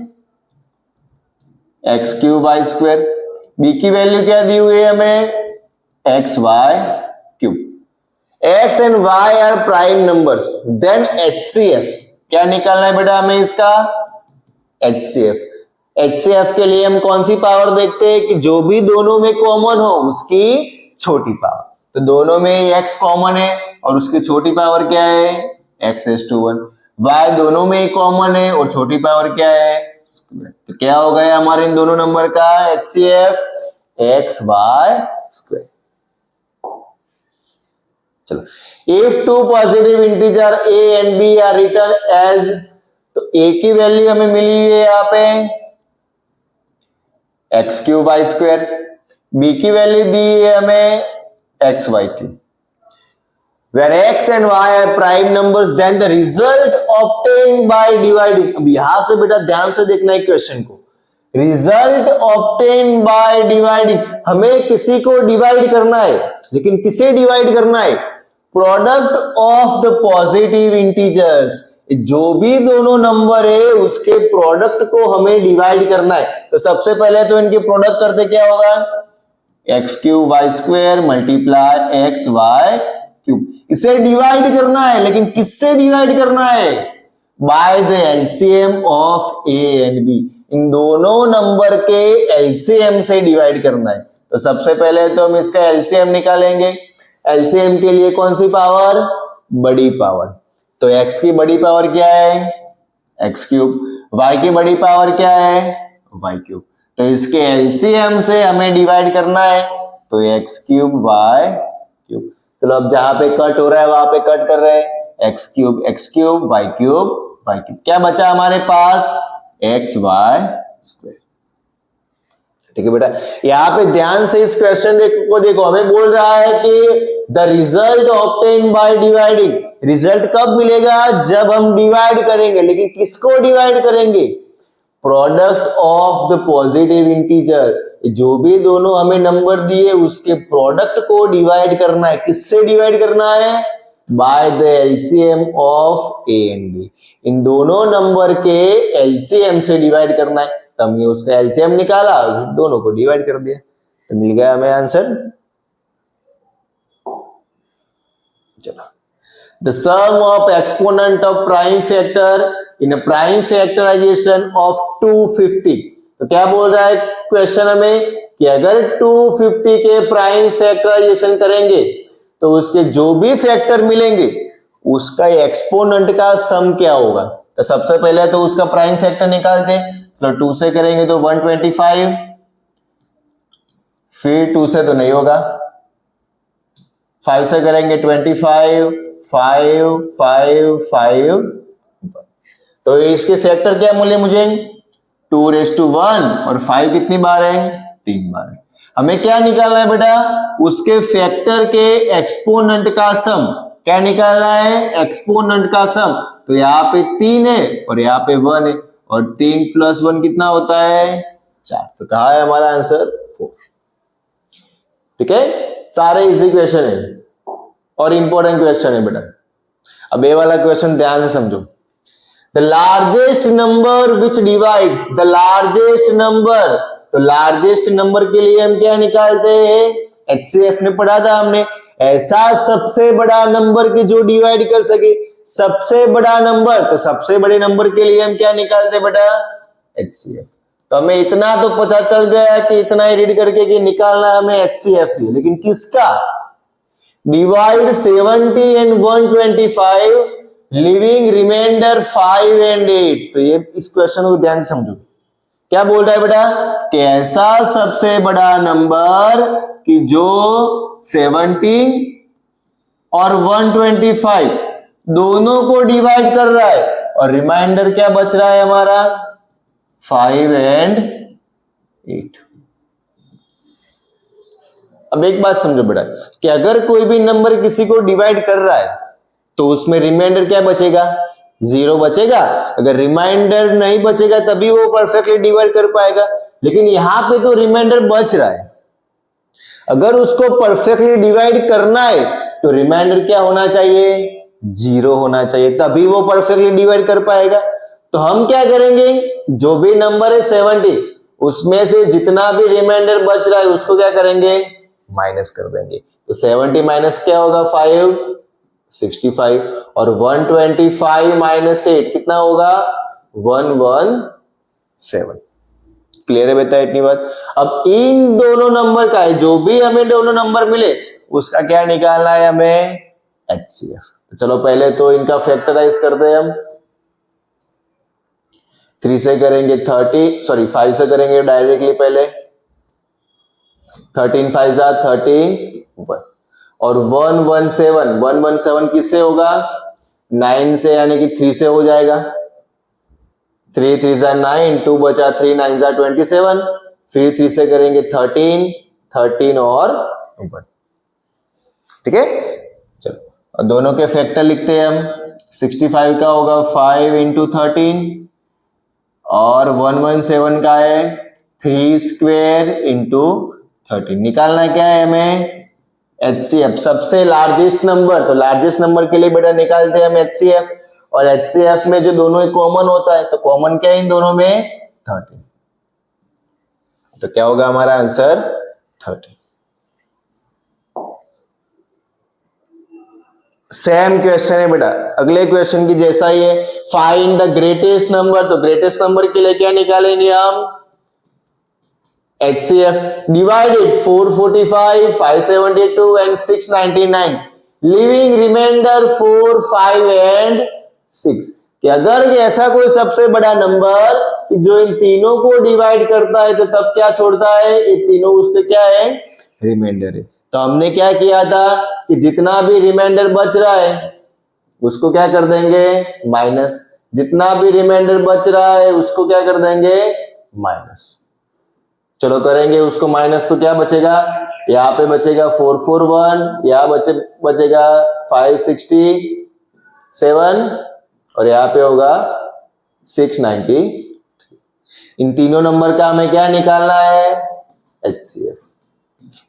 x cube y square. B की वैल्यू क्या दी हुई है हमें? x y cube. x and y are prime numbers, then HCF क्या निकालना है बेटा हमें इसका? HCF। HCF के लिए हम कौन सी पावर देखते हैं? कि जो भी दोनों में कॉमन हो उसकी छोटी पावर। तो दोनों में x कॉमन है और उसकी छोटी पावर क्या है? x raised to 1। y दोनों में कॉमन है और छोटी पावर क्या है? तो क्या हो गया हमारे इन दोनों नंबर का HCF? x y square. चलो, if two positive integer A and B are written as, तो A की वैल्यू हमें मिली हुई है यहाँ पे x cube y square, B की वैल्यू दी है हमें x y cube. Where x and y are prime numbers, then the result obtained by dividing, अब यहां से बेटा ध्यान से देखना है क्वेश्चन को। रिजल्ट obtained by dividing, हमें किसी को डिवाइड करना है, लेकिन किसे डिवाइड करना है? Product of the positive integers, जो भी दोनों नंबर है उसके प्रोडक्ट को हमें डिवाइड करना है। तो सबसे पहले तो इनके प्रोडक्ट करते क्या होगा? X cube y square multiply x y cube. इसे डिवाइड करना है, लेकिन किससे डिवाइड करना है? By the LCM of a and b, इन दोनों नंबर के एलसीएम से डिवाइड करना है। तो सबसे पहले तो हम इसका एलसीएम निकालेंगे। एलसीएम के लिए कौन सी पावर? बड़ी पावर। तो x की बड़ी पावर क्या है? x cube. y की बड़ी पावर क्या है? y cube. तो इसके एलसीएम से हमें डिवाइड करना है, तो x क्यूब y क्यूब। चलो अब जहां पे कट हो रहा है वहां पे कट कर रहे हैं, x cube y cube y cube. क्या बचा हमारे पास? x y square. ठीक है बेटा, यहां पे ध्यान से इस क्वेश्चन को देखो, हमें बोल रहा है कि the result obtain by dividing. Result कब मिलेगा? जब हम डिवाइड करेंगे, लेकिन किसको डिवाइड करेंगे? Product of the positive integer, जो भी दोनों हमें नंबर दिए उसके प्रोडक्ट को डिवाइड करना है। किससे डिवाइड करना है? By the LCM of a and b, इन दोनों नंबर के एलसीएम से डिवाइड करना है। तो हमने उसका एलसीएम निकाला, दोनों को डिवाइड कर दिया, तो मिल गया हमें आंसर। चलो, the sum of exponent of prime factor in a prime factorization of 250। तो क्या बोल रहा है क्वेश्चन हमें कि अगर 250 के प्राइम फैक्टराइजेशन करेंगे तो उसके जो भी फैक्टर मिलेंगे उसका एक्सपोनेंट का सम क्या होगा। तो सबसे पहले तो उसका प्राइम फैक्टर निकालते हैं। चलो 2 से करेंगे तो 125, फिर 2 से तो नहीं होगा, 5 से करेंगे 25, 5 5 5। तो इसके फैक्टर क्या मूल्य मुझे 2⁻1 और 5 कितनी बार है 3 बार है। हमें क्या निकालना है बेटा उसके फैक्टर के एक्सपोनेंट का सम। क्या निकालना है एक्सपोनेंट का सम। तो यहाँ पे 3 है और यहाँ पे 1 है और 3 + 1 कितना होता है 4। तो कहा है हमारा आंसर 4। ठीक है सारे इजी क्वेश्चन है और इंपॉर्टेंट क्वेश्चन है बेटा। अब ये वाला क्वेश्चन ध्यान से समझो। The largest number which divides the largest number। तो लार्जेस्ट नंबर के लिए हम क्या निकालते हैं HCF में पढ़ा था हमने। ऐसा सबसे बड़ा नंबर की जो डिवाइड कर सके सबसे बड़ा नंबर। तो सबसे बड़े नंबर के लिए हम क्या निकालते बेटा HCF। तो हमें इतना तो पता चल गया कि इतना ही रीड करके कि निकालना हमें HCF ही। लेकिन किसका divide 70 and 125 leaving remainder 5 and 8। तो ये इस क्वेश्चन को ध्यान से समझो। क्या बोल रहा है बेटा कि ऐसा सबसे बड़ा नंबर कि जो 70 और 125 दोनों को डिवाइड कर रहा है और रिमाइंडर क्या बच रहा है हमारा 5 and 8। अब एक बात समझो बेटा कि अगर कोई भी नंबर किसी को डिवाइड कर रहा है तो उसमें रिमाइंडर क्या बचेगा 0 बचेगा। अगर रिमाइंडर नहीं बचेगा तभी वो परफेक्टली डिवाइड कर पाएगा। लेकिन यहां पे तो रिमाइंडर बच रहा है। अगर उसको परफेक्टली डिवाइड करना है तो रिमाइंडर क्या होना चाहिए 0 होना चाहिए तभी वो परफेक्टली डिवाइड कर पाएगा। तो हम क्या करेंगे जो भी नंबर है 70 उसमें से जितना भी रिमाइंडर बच रहा है उसको क्या करेंगे माइनस कर देंगे। तो 70 माइनस क्या होगा 5 65 और 125 माइनस 8 कितना होगा 117। क्लियर है बेटा इतनी बात। अब इन दोनों नंबर का है जो भी हमें दोनों नंबर मिले उसका क्या निकालना है हमें HCF। तो चलो पहले तो इनका फैक्टराइज करते हैं हम। 3 से करेंगे 5 से करेंगे डायरेक्टली पहले 13 5 31 और 117 किससे होगा 9 से यानी कि 3 से हो जाएगा। 3 3 9 2 बचा 3 9 27। फिर 3 से करेंगे 13 और 1। ठीक है चलो दोनों के फैक्टर लिखते हैं हम। 65 का होगा 5 × 13 और 117 का है 3 स्क्वायर × 13। निकालना क्या है हमें HCF सबसे लार्जेस्ट नंबर। तो लार्जेस्ट नंबर के लिए बेटा निकालते हैं हम HCF और HCF में जो दोनों कॉमन होता है तो कॉमन क्या है इन दोनों में 13। तो क्या होगा हमारा आंसर 13। सेम क्वेश्चन है बेटा अगले क्वेश्चन की जैसा ही है। Find the greatest number. तो ग्रेटेस्ट नंबर के लिए क्या निकालेंगे हम HCF divided 445 572 and 699 living reminder 4 5 and 6। कि अगर ऐसा कोई सबसे बड़ा नंबर कि जो इन तीनों को डिवाइड करता है तो तब क्या छोड़ता है ये तीनों उसके क्या है रिमाइंडर है। तो हमने क्या किया था कि जितना भी रिमाइंडर बच रहा है उसको क्या कर देंगे माइनस। जितना भी रिमाइंडर बच रहा है उसको क्या कर देंगे माइनस। चलो करेंगे उसको माइनस तो क्या बचेगा यहाँ पे बचेगा 441 यहाँ बचेगा 567 और यहाँ पे होगा 690। इन तीनों नंबर का हमें क्या निकालना है HCF।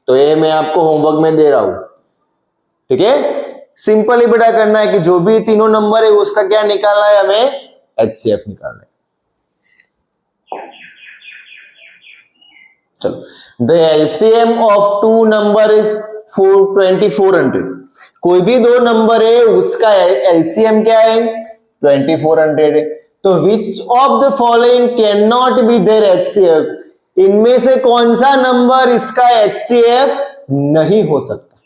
तो ये मैं आपको होमवर्क में दे रहा हूं। ठीक है सिंपल ही बेटा करना है कि जो भी तीनों नंबर है उसका क्या निकालना है हमें HCF निकालना है। चलो the LCM of two number is 2400। कोई भी दो नंबर है उसका LCM क्या है 2400 है। तो which of the following can not be their HCF। इनमें से कौन सा नंबर इसका HCF नहीं हो सकता।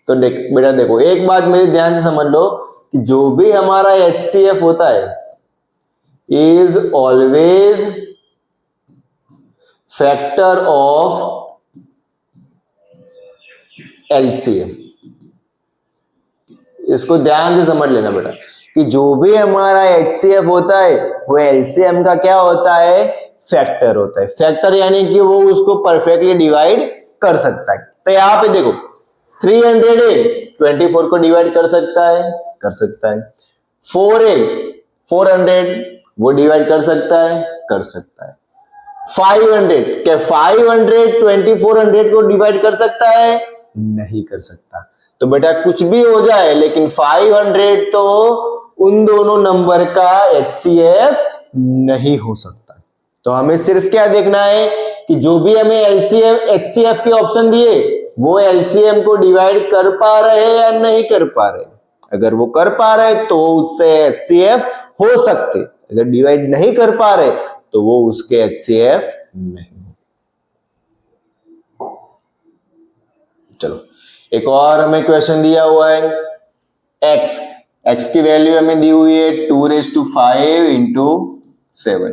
तो बेटा देखो एक बात मेरे ध्यान से समझ लो कि जो भी हमारा HCF होता है is always factor of LCM। इसको ध्यान से समझ लेना बेटा कि जो भी हमारा HCF होता है वो LCM का क्या होता है, फैक्टर होता है। फैक्टर यानी कि वो उसको परफेक्टली डिवाइड कर सकता है। तो यहाँ पे देखो 300 है, 24 को डिवाइड कर सकता है, कर सकता है। 4 है, 400 वो डिवाइड कर सकता है, कर सकता है। 500 क्या 500 2400 को डिवाइड कर सकता है, नहीं कर सकता। तो बेटा कुछ भी हो जाए लेकिन 500 तो उन दोनों नंबर का HCF नहीं हो सकता। तो हमें सिर्फ क्या देखना है कि जो भी हमें LCM HCF के ऑप्शन दिए वो LCM को डिवाइड कर पा रहे हैं या नहीं कर पा रहे। अगर वो कर पा रहे तो उससे HCF हो सकते, अगर डिवाइड नहीं कर पा रहे तो वो उसके HCF नहीं। चलो एक और हमें क्वेश्चन दिया हुआ है, x की वैल्यू हमें दी हुई है 2⁵ इंटू 7,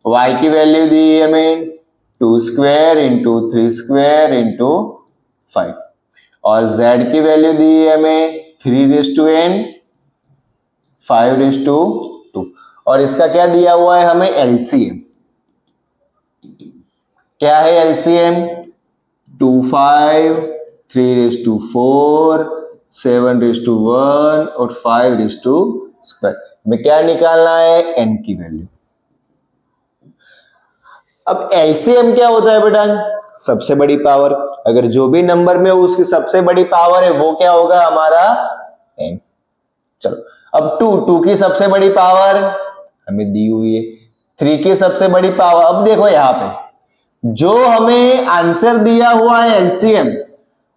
y की वैल्यू दी है हमें 2² इंटू 3² इंटू 5 और z की वैल्यू दी है हमें 3⁵n 5⁵2 और इसका क्या दिया हुआ है हमें LCM। क्या है LCM? 2 5 3⁴, 7⁴1 और 5⁵2 में क्या निकालना है, n की वैल्यू। अब LCM क्या होता है बेटा, सबसे बड़ी पावर। अगर जो भी नंबर में उसकी सबसे बड़ी पावर है वो क्या होगा हमारा n। चलो अब 2 की सबसे बड़ी पावर हमें दी हुई है, 3 की सबसे बड़ी पावर। अब देखो यहां पे जो हमें आंसर दिया हुआ है LCM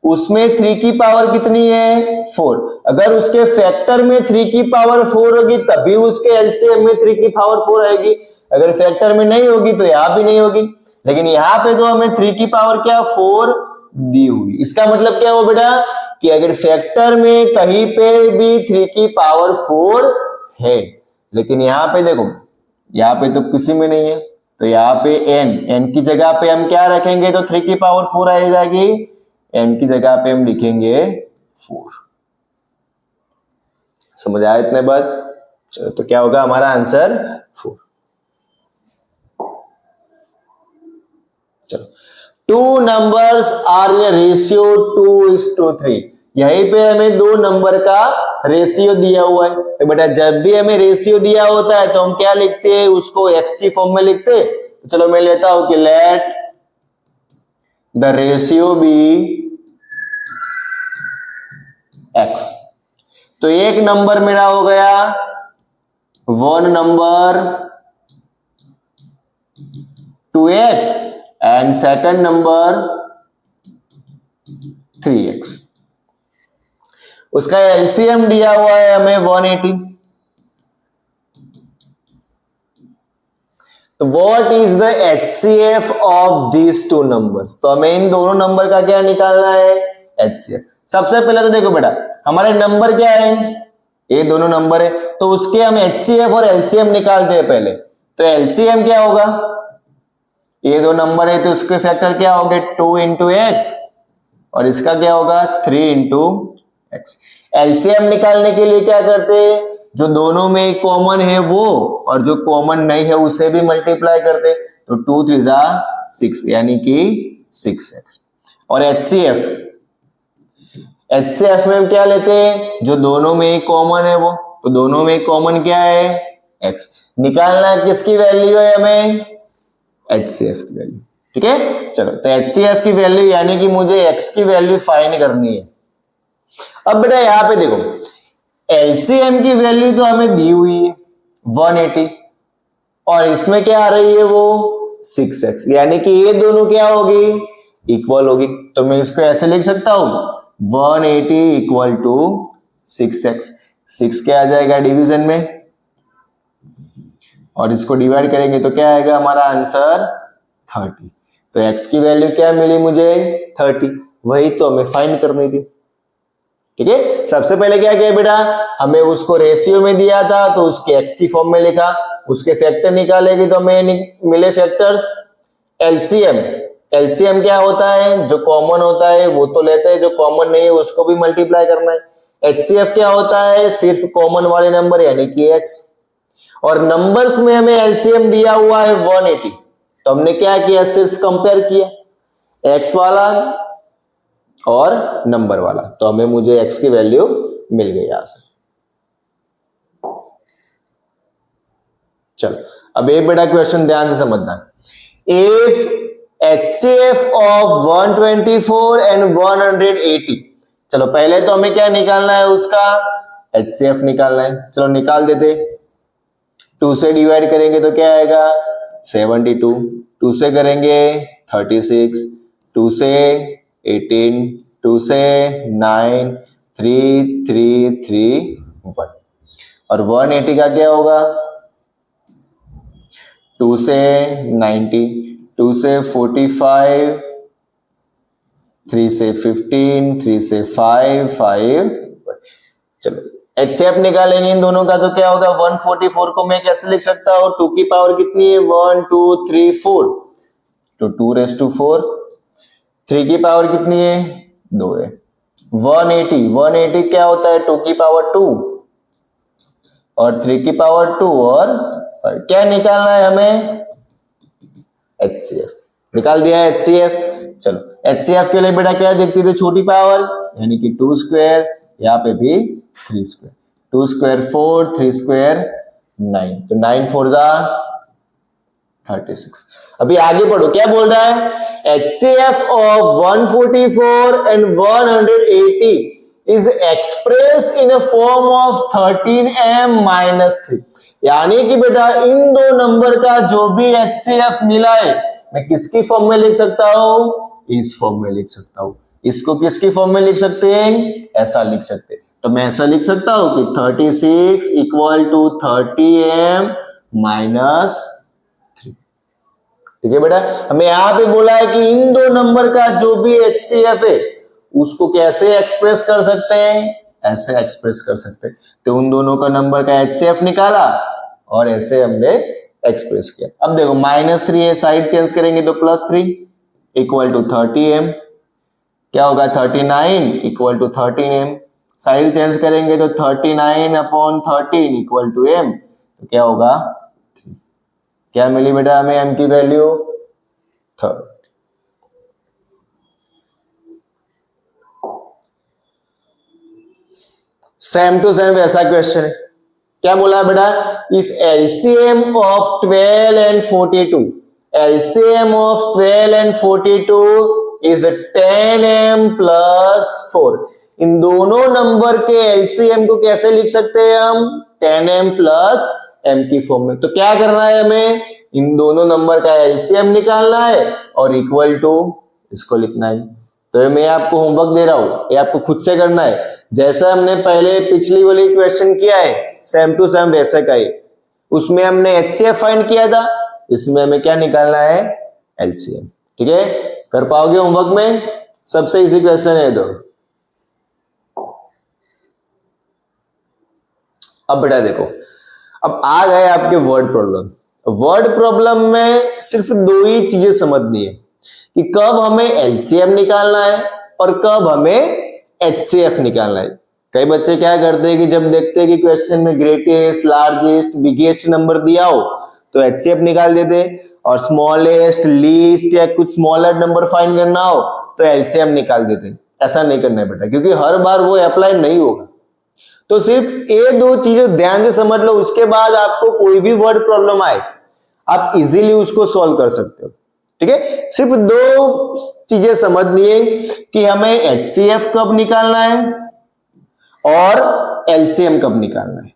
उसमें 3 की पावर कितनी है, 4। अगर उसके फैक्टर में 3 की पावर 4 होगी तभी उसके LCM में 3 की पावर 4 आएगी। अगर फैक्टर में नहीं होगी तो यहां भी नहीं होगी। लेकिन यहां पे तो हमें 3 की पावर क्या 4 दी हुई। इसका मतलब क्या हुआ बेटा कि अगर फैक्टर में कहीं पे भी 3 की पावर 4 है, लेकिन यहां पे देखो यहां पे तो किसी में नहीं है, तो यहाँ पे n की जगह पे हम क्या रखेंगे तो 3 की पावर 4 आ जाएगी, n की जगह पे हम लिखेंगे 4। समझ आया इतने बाद? चलो तो क्या होगा हमारा आंसर 4। चलो 2 numbers are in a ratio 2:3। यहीं पे हमें 2 नंबर का रेशियो दिया हुआ है। तो बेटा जब भी हमें रेशियो दिया होता है तो हम क्या लिखते हैं, उसको x की फॉर्म में लिखते हैं। तो चलो मैं लेता हूं कि let the ratio be x। तो एक नंबर मेरा हो गया 1 number 2x and second number 3x। उसका LCM दिया हुआ है हमें 180। तो what is the HCF of these 2 numbers. तो हमें इन दोनों नंबर का क्या निकालना है, HCF। सबसे पहले तो देखो बेटा हमारे नंबर क्या है, ये दोनों नंबर है, तो उसके हम HCF और LCM निकालते हैं पहले। तो LCM क्या होगा, ये 2 नंबर है तो उसके फैक्टर क्या होंगे 2 इंटू एक्स और इसका क्या होगा 3 इंटू एक्स। LCM निकालने के लिए क्या करते हैं, जो दोनों में कॉमन है वो और जो कॉमन नहीं है उसे भी मल्टीप्लाई करते। तो 2 3 6 यानी कि 6x। और HCF में हम क्या लेते हैं, जो दोनों में कॉमन है वो, तो दोनों में कॉमन क्या है x। निकालना किसकी वैल्यू है हमें, HCF की वैल्यू। ठीक है, चलो तो HCF की वैल्यू यानी कि मुझे x की वैल्यू फाइंड करनी है। अब बेटा यहां पे देखो LCM की वैल्यू तो हमें दी हुई है 180 और इसमें क्या आ रही है वो 6x, यानी कि ये दोनों क्या होगी इक्वल होगी। तो मैं इसको ऐसे लिख सकता हूं 180 इक्वल टू 6x। 6 क्या आ जाएगा डिवीजन में और इसको डिवाइड करेंगे तो क्या आएगा हमारा आंसर 30। तो x की वैल्यू क्या मिली मुझे 30, वही तो हमें फाइंड करनी थी। ठीक है, सबसे पहले क्या किया बेटा, हमें उसको रेशियो में दिया था तो उसके x की फॉर्म में लिखा, उसके फैक्टर निकालेगी तो हमें मिले फैक्टर्स। LCM क्या होता है, जो कॉमन होता है वो तो लेते हैं, जो कॉमन नहीं है उसको भी मल्टीप्लाई करना है। HCF क्या होता है? सिर्फ कॉमन वाले नंबर यानी कि x, और नंबर्स में हमें एलसीएम दिया हुआ है 180, तो हमने क्या किया? सिर्फ कंपेयर किया x वाला और नंबर वाला, तो हमें मुझे x की वैल्यू मिल गई यहां से। चलो अब एक बड़ा क्वेश्चन ध्यान से समझना। इफ HCF ऑफ 124 एंड 180, चलो पहले तो हमें क्या निकालना है? उसका HCF निकालना है। चलो निकाल देते। 2 से डिवाइड करेंगे तो क्या आएगा? 72, 2 से करेंगे 36, 2 से 18, 2 से 9, 3 3 3 1, और 180 का क्या होगा? 2 से 90, 2 से 45, 3 से 15, 3 से 5 5। चलो HCF निकालेंगे इन दोनों का तो क्या होगा? 144 को मैं कैसे लिख सकता हूं? 2 की पावर कितनी है? 1 2 3 4, तो 2⁴। 3 की पावर कितनी है? 2 है। 180 क्या होता है? 2 की पावर 2 और 3 की पावर 2 और 5। क्या निकालना है हमें? HCF निकाल दिया है HCF। चलो HCF के लिए बेटा क्या देखती थी? छोटी पावर यानी कि 2 स्क्वायर, यहाँ पे भी 3 स्क्वायर। 2 स्क्वायर 4, 3 स्क्वायर 9, तो 9 4 जा 36। अभी आगे पढ़ो क्या बोल रहा है? HCF of 144 and 180 is expressed in a form of 13m minus 3, यानी कि बेटा इन दो नंबर का जो भी HCF मिला है मैं किसकी फॉर्म में लिख सकता हूं? इस फॉर्म में लिख सकता हूं। इसको किसकी फॉर्म में लिख सकते हैं? ऐसा लिख सकते हैं। तो मैं ऐसा लिख सकता हूं कि 36 इक्वल टू 30m माइनस 3। ठीक है बेटा, हमें यहां पे बोला है कि इन दो नंबर का जो भी HCF है उसको कैसे एक्सप्रेस कर सकते हैं? ऐसे एक्सप्रेस कर सकते हैं। तो उन दोनों का नंबर का HCF निकाला और ऐसे हमने एक्सप्रेस किया। अब देखो -3 है, साइड चेंज करेंगे तो +3 इक्वल टू 30m, क्या होगा? 39 equal to 13m, side change करेंगे तो 39/13 इक्वल टू m, तो क्या होगा? 3। क्या मिली बेटा हमें m की वैल्यू? 3। सेम टू सेम वैसा क्वेश्चन है। क्या बोला बेटा? If LCM of 12 and 42, LCM of 12 and 42 is 10m plus 4, इन दोनों नंबर के एलसीएम को कैसे लिख सकते हैं हम? 10m प्लस m की फॉर्म में। तो क्या करना है हमें? इन दोनों नंबर का एलसीएम निकालना है और इक्वल टू इसको लिखना है। तो ये मैं आपको होमवर्क दे रहा हूं, ये आपको खुद से करना है। जैसा हमने पहले पिछली वाली क्वेश्चन किया है सेम टू सेम वैसे का ही, उसमें हमने HCF फाइंड किया था, इसमें हमें क्या निकालना है? LCM। ठीक है, कर पाओगे होमवर्क में? सबसे इजी क्वेश्चन है। तो अब बेटा देखो, अब आ गए आपके वर्ड प्रॉब्लम। वर्ड प्रॉब्लम में सिर्फ दो ही चीजें समझनी है कि कब हमें LCM निकालना है और कब हमें HCF निकालना है। कई बच्चे क्या करते हैं कि जब देखते हैं कि क्वेश्चन में ग्रेटेस्ट, लार्जेस्ट, बिगेस्ट नंबर दिया हो तो HCF निकाल देते हैं, और स्मॉलेस्ट, लीस्ट या कुछ स्मॉलर नंबर फाइंड करना हो तो LCM निकाल देते हैं। ऐसा नहीं करना है बेटा, क्योंकि हर बार वो अप्लाई नहीं होगा। तो सिर्फ ये दो चीजें ध्यान से समझ लो, उसके बाद आपको कोई भी वर्ड प्रॉब्लम आए आप इजीली उसको सॉल्व कर सकते हो। ठीक है, सिर्फ दो चीजें समझनी है कि हमें HCF कब निकालना है और LCM कब निकालना है।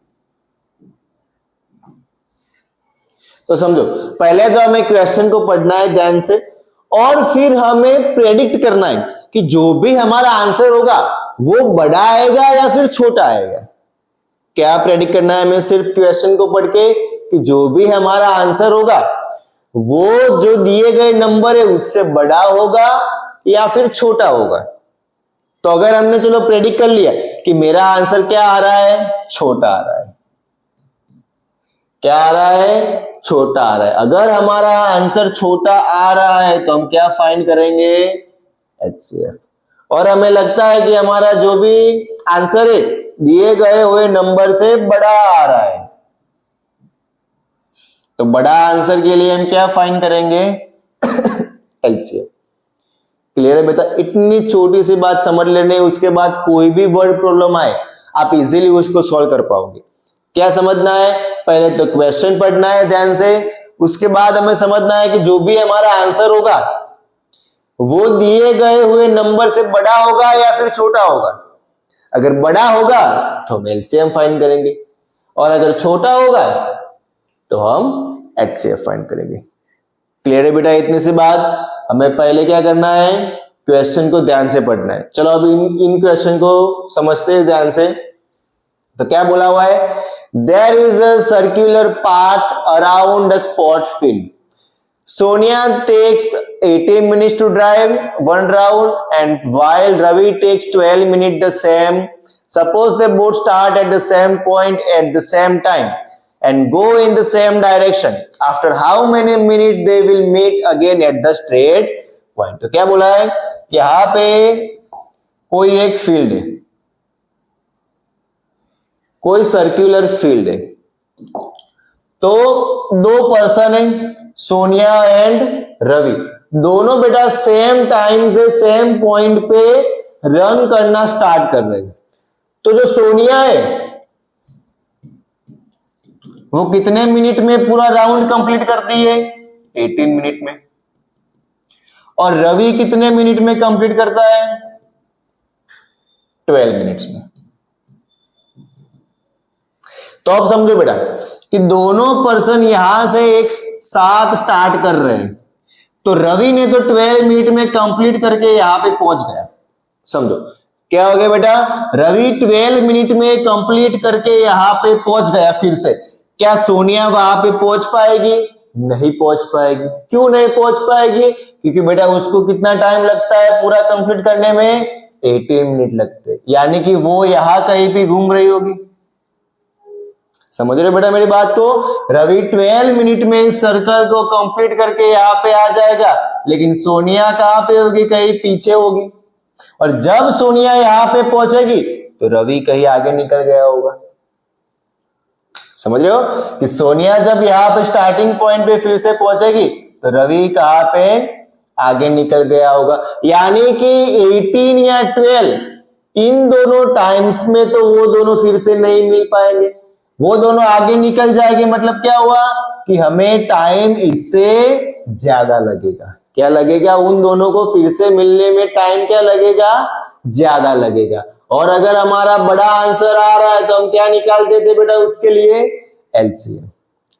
तो समझो, पहले तो हमें क्वेश्चन को पढ़ना है ध्यान से, और फिर हमें प्रेडिक्ट करना है कि जो भी हमारा आंसर होगा वो बड़ा आएगा या फिर छोटा आएगा। क्या प्रेडिक्ट करना है हमें? सिर्फ क्वेश्चन को पढ़ के कि जो भी हमारा आंसर होगा वो जो दिए गए नंबर है उससे बड़ा होगा या फिर छोटा होगा। तो अगर हमने चलो प्रेडिक्ट कर लिया कि मेरा आंसर क्या आ रहा है? छोटा आ रहा है। क्या आ रहा है? छोटा आ रहा है। अगर हमारा आंसर छोटा आ रहा है तो हम क्या फाइंड करेंगे? HCF। और हमें लगता है कि हमारा जो भी आंसर है दिए गए हुए नंबर से बड़ा आ रहा है। तो बड़ा आंसर के लिए हम क्या फाइंड करेंगे? एलसीएम। क्लियर है बेटा? इतनी छोटी सी बात समझ लेने, उसके बाद कोई भी वर्ड प्रॉब्लम आए आप इजीली उसको सॉल्व कर पाओगे। क्या समझना है? पहले तो क्वेश्चन पढ़ना है ध्यान से, उसके बाद हमें समझना है कि जो भी हमारा आंसर होगा वो दिए गए हुए नंबर से बड़ा होगा या फिर छोटा होगा। अगर बड़ा होगा तो हम एलसीएम फाइंड करेंगे, और अगर छोटा होगा तो हम एचसीएफ फाइंड करेंगे। क्लियर है बेटा? इतनी सी बात। हमें पहले क्या करना है? क्वेश्चन को ध्यान से पढ़ना है। चलो अभी इन क्वेश्चन को समझते हैं ध्यान से। तो क्या बोला हुआ है? There is a circular path around a spot field. Sonia takes 18 minutes to drive one round, and while Ravi takes 12 minutes the same. Suppose they both start at the same point at the same time and go in the same direction. After how many minutes they will meet again at the straight point? तो क्या बोला है? यहाँ पे कोई एक field है, कोई सर्कुलर फील्ड है, तो दो पर्सन है, सोनिया एंड रवि, दोनों बेटा सेम टाइम से सेम पॉइंट पे रन करना स्टार्ट कर रहे हैं। तो जो सोनिया है वो कितने मिनट में पूरा राउंड कंप्लीट करती है? 18 मिनट में। और रवि कितने मिनट में कंप्लीट करता है? 12 मिनट्स में। तो अब समझो बेटा कि दोनों पर्सन यहां से एक साथ स्टार्ट कर रहे हैं, तो रवि ने तो 12 मिनट में कंप्लीट करके यहां पे पहुंच गया। समझो क्या हो गया बेटा? रवि 12 मिनट में कंप्लीट करके यहां पे पहुंच गया। फिर से क्या सोनिया वहां पे पहुंच पाएगी? नहीं पहुंच पाएगी। क्यों नहीं पहुंच पाएगी? क्योंकि बेटा उसको कितना टाइम लगता है पूरा कंप्लीट करने में? 18 मिनट लगते हैं, यानी कि वो यहां कहीं भी घूम रही होगी। समझ रहे बेटा मेरी बात को? रवि 12 मिनट में इस सर्कल को कंप्लीट करके यहां पे आ जाएगा, लेकिन सोनिया कहां पे होगी? कहीं पीछे होगी। और जब सोनिया यहां पे पहुंचेगी तो रवि कहीं आगे निकल गया होगा। समझ रहे हो कि सोनिया जब यहां पे स्टार्टिंग पॉइंट पे फिर से पहुंचेगी तो रवि कहां पे आगे निकल गया होगा। यानी कि 18 या 12 इन दोनों टाइम्स में तो वो दोनों फिर से नहीं मिल पाएंगे, वो दोनों आगे निकल जाएंगे। मतलब क्या हुआ कि हमें टाइम इससे ज्यादा लगेगा। क्या लगेगा? उन दोनों को फिर से मिलने में टाइम क्या लगेगा? ज्यादा लगेगा। और अगर हमारा बड़ा आंसर आ रहा है तो हम क्या निकाल देते बेटा उसके लिए? एलसीएम।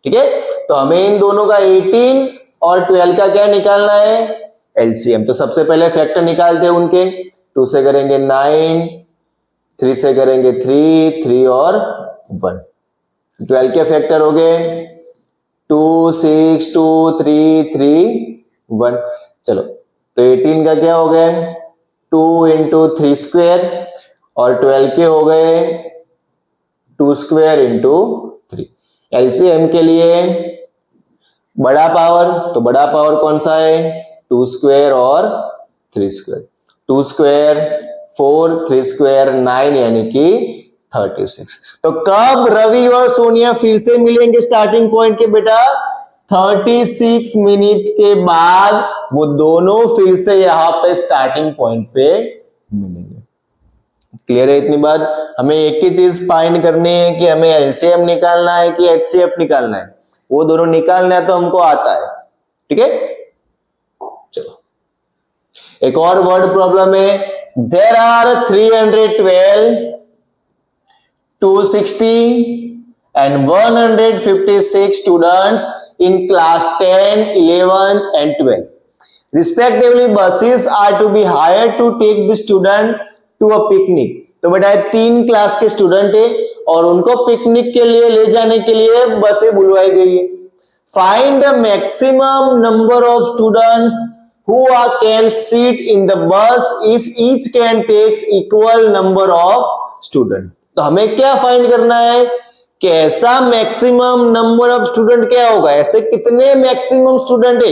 ठीक है, तो हमें इन दोनों का 18 और 12 का क्या निकालना है? एलसीएम। तो सबसे पहले फैक्टर निकालते हैं उनके। 2 से करेंगे 9, 3 से करेंगे 3, 3 और 1। 12 के फैक्टर हो गए 2, 6, 2, 3, 3, 1। चलो तो 18 का क्या हो गया? 2 इंटू 3 स्क्वायर, और 12 के हो गए 2 स्क्वायर इंटू 3। एलसीएम के लिए बड़ा पावर, तो बड़ा पावर कौन सा है? 2 स्क्वायर और 3 स्क्वायर। 2 स्क्वायर 4, 3 स्क्वायर 9, यानी कि 36। तो कब रवि और सोनिया फिर से मिलेंगे स्टार्टिंग पॉइंट के बेटा? 36 मिनट के बाद वो दोनों फिर से यहां पे स्टार्टिंग पॉइंट पे मिलेंगे। क्लियर है इतनी बात? हमें एक ही चीज फाइंड करनी है कि हमें एलसीएम निकालना है कि एचसीएफ निकालना है। वो दोनों निकालना है तो हमको आता है। ठीक है, चलो एक और वर्ड प्रॉब्लम है। There are 312, 260 and 156 students in class 10, 11 and 12. Respectively, buses are to be hired to take the student to a picnic. तो बेटा 3 क्लास के स्टूडेंट है और उनको पिकनिक के लिए ले जाने के लिए बसें बुलवाई गई है। Find the maximum number of students who can sit in the bus if each can takes equal number of student. तो हमें क्या फाइंड करना है? कैसा मैक्सिमम नंबर ऑफ स्टूडेंट क्या होगा? ऐसे कितने मैक्सिमम स्टूडेंट है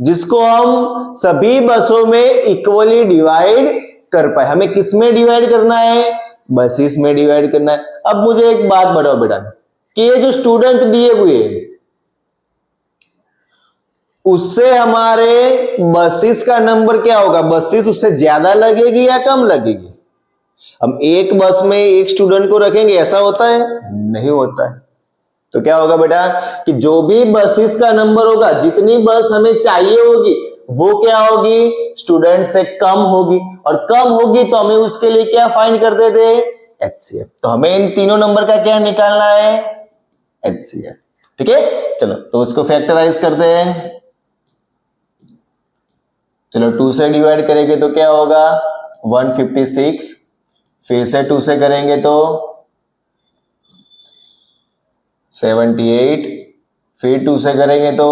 जिसको हम सभी बसों में इक्वली डिवाइड कर पाए? हमें किसमें डिवाइड करना है? 32 में डिवाइड करना है। अब मुझे एक बात बताओ बेटा कि ये जो स्टूडेंट दिए हुए उससे हमारे 32 का नंबर क्या होगा? 32 उससे ज्यादा लगेगी या कम लगेगी? हम एक बस में एक स्टूडेंट को रखेंगे, ऐसा होता है? नहीं होता है। तो क्या होगा बेटा कि जो भी 32 का नंबर होगा, जितनी बस हमें चाहिए होगी वो क्या होगी? स्टूडेंट से कम होगी, और कम होगी तो हमें उसके लिए क्या फाइंड करते थे? HCF। तो हमें इन तीनों नंबर का क्या निकालना है? HCF। ठीक है, चलो तो उसको फैक्टराइज करते हैं। चलो 2 से डिवाइड करेंगे तो क्या होगा? 156, फिर से 2 से करेंगे तो 78, फिर 2 से करेंगे तो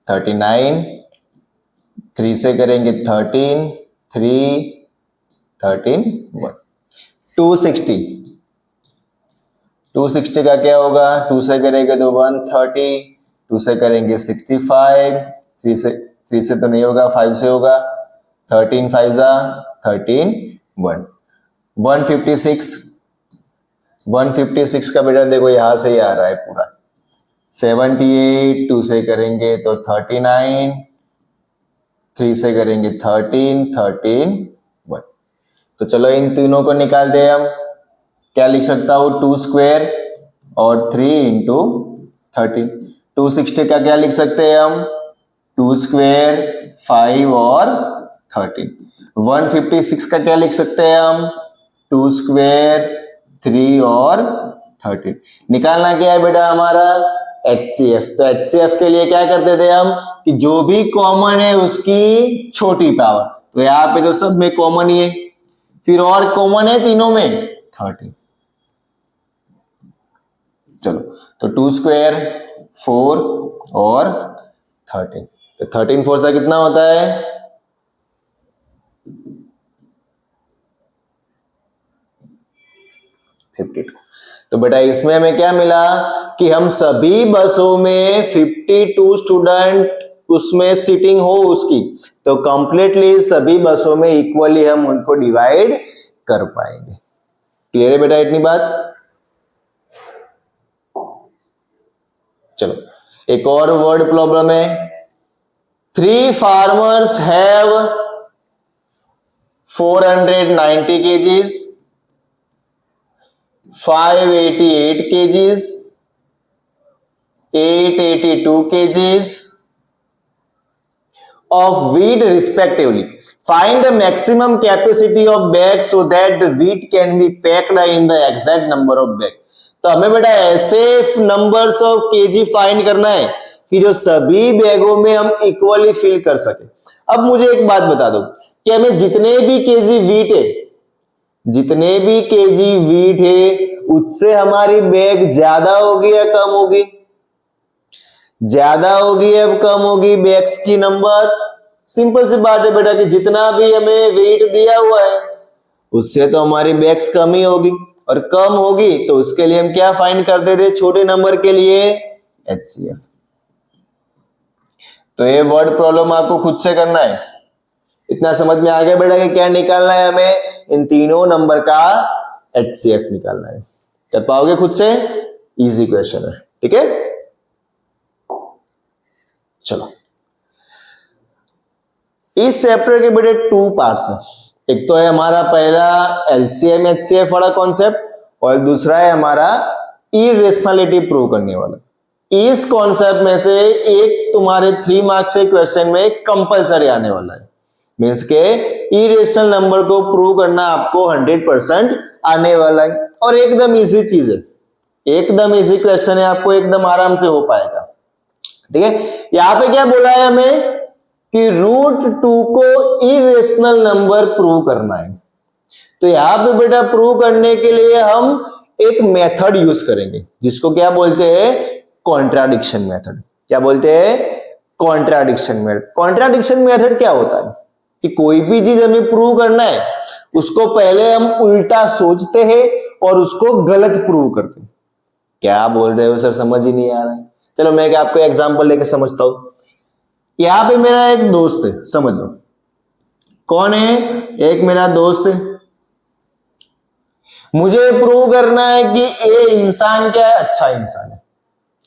39, 3 से करेंगे 13, 3, 13, 1, 260। 260 का क्या होगा? 2 से करेंगे तो 130, 2 से करेंगे 65, 3 से तो नहीं होगा, 5 से होगा, 13 5 13, 1, 156। 156 का बेटा देखो यहां से ही आ रहा है पूरा। 78, 2 से करेंगे तो 39, 3 से करेंगे 13, 13, 1। तो चलो इन तीनों को निकालते हैं हम। क्या लिख सकता हूं? 2 स्क्वायर और 3 इंटू 13। 260 का क्या लिख सकते हैं हम? 2 स्क्वायर, 5 और 13। 156 का क्या लिख सकते हैं हम? 2 स्क्वायर, 3 और 13। निकालना क्या है बेटा हमारा? HCF। तो HCF के लिए क्या करते थे हम कि जो भी कॉमन है उसकी छोटी पावर। तो यहां पे तो सब में कॉमन ही है, फिर और कॉमन है तीनों में 13। चलो तो 2 स्क्वायर, 4 और 13। तो 13 4 से कितना होता है? 52। तो बेटा इसमें हमें क्या मिला कि हम सभी बसों में 52 स्टूडेंट उसमें सीटिंग हो उसकी, तो कंप्लीटली सभी बसों में इक्वली हम उनको डिवाइड कर पाएंगे। क्लियर है बेटा इतनी बात? चलो एक और वर्ड प्रॉब्लम है। 3 farmers have 490 kgs, 588 kgs, 882 kgs of wheat respectively. Find the maximum capacity of bags so that the wheat can be packed in the exact number of bags. तो हमें बेटा ऐसे नंबर्स ऑफ केजी फाइंड करना है कि जो सभी बैगों में हम इक्वली फिल कर सके। अब मुझे एक बात बता दो कि हमें जितने भी केजी वीट है उससे हमारी बैग ज्यादा होगी या कम होगी? ज्यादा होगी या कम होगी बैग्स की नंबर? सिंपल सी बात है बेटा कि जितना भी हमें वेट दिया हुआ है उससे तो हमारी बैग्स कम ही होगी, और कम होगी तो उसके लिए हम क्या फाइंड करते थे छोटे नंबर के लिए? HCF। तो ये वर्ड प्रॉब्लम आपको खुद से करना है। इतना समझ में आ गया बेटा कि क्या निकालना है हमें? इन तीनों नंबर का HCF निकालना है। कर पाओगे खुद से? इजी क्वेश्चन है, ठीक है। चलो इस चैप्टर के बेटे 2 पार्ट्स हैं। एक तो है हमारा पहला LCM HCF वाला कॉन्सेप्ट, और दूसरा है हमारा इरेशनलिटी प्रूव करने वाला। इस कॉन्सेप्ट में से एक तुम्हारे 3 मार्क्स के क्वेश्चन में कंपलसरी आने वाला है। मींस के इरेशनल नंबर को प्रूव करना आपको 100% आने वाला है, और एकदम इजी चीज है, एकदम इजी क्वेश्चन है, आपको एकदम आराम से हो पाएगा। ठीक है, यहां पे क्या बोला है हमें कि √2 को इरेशनल नंबर प्रूव करना है। तो यहां पे बेटा प्रूव करने के लिए हम एक मेथड यूज करेंगे जिसको क्या बोलते हैं? Contradiction method. क्या बोलते हैं? Contradiction method. कॉन्ट्राडिक्शन मेथड क्या होता है कि कोई भी चीज हमें प्रूव करना है उसको पहले हम उल्टा सोचते हैं और उसको गलत प्रूव करते हैं। क्या बोल रहे हो सर, समझ ही नहीं आ रहा है। चलो मैं आपको एग्जांपल लेके समझता हूं। यहां पे मेरा एक दोस्त है, समझ लो कौन है? एक मेरा दोस्त है। मुझे प्रूव करना है कि ये इंसान क्या है? अच्छा इंसान है।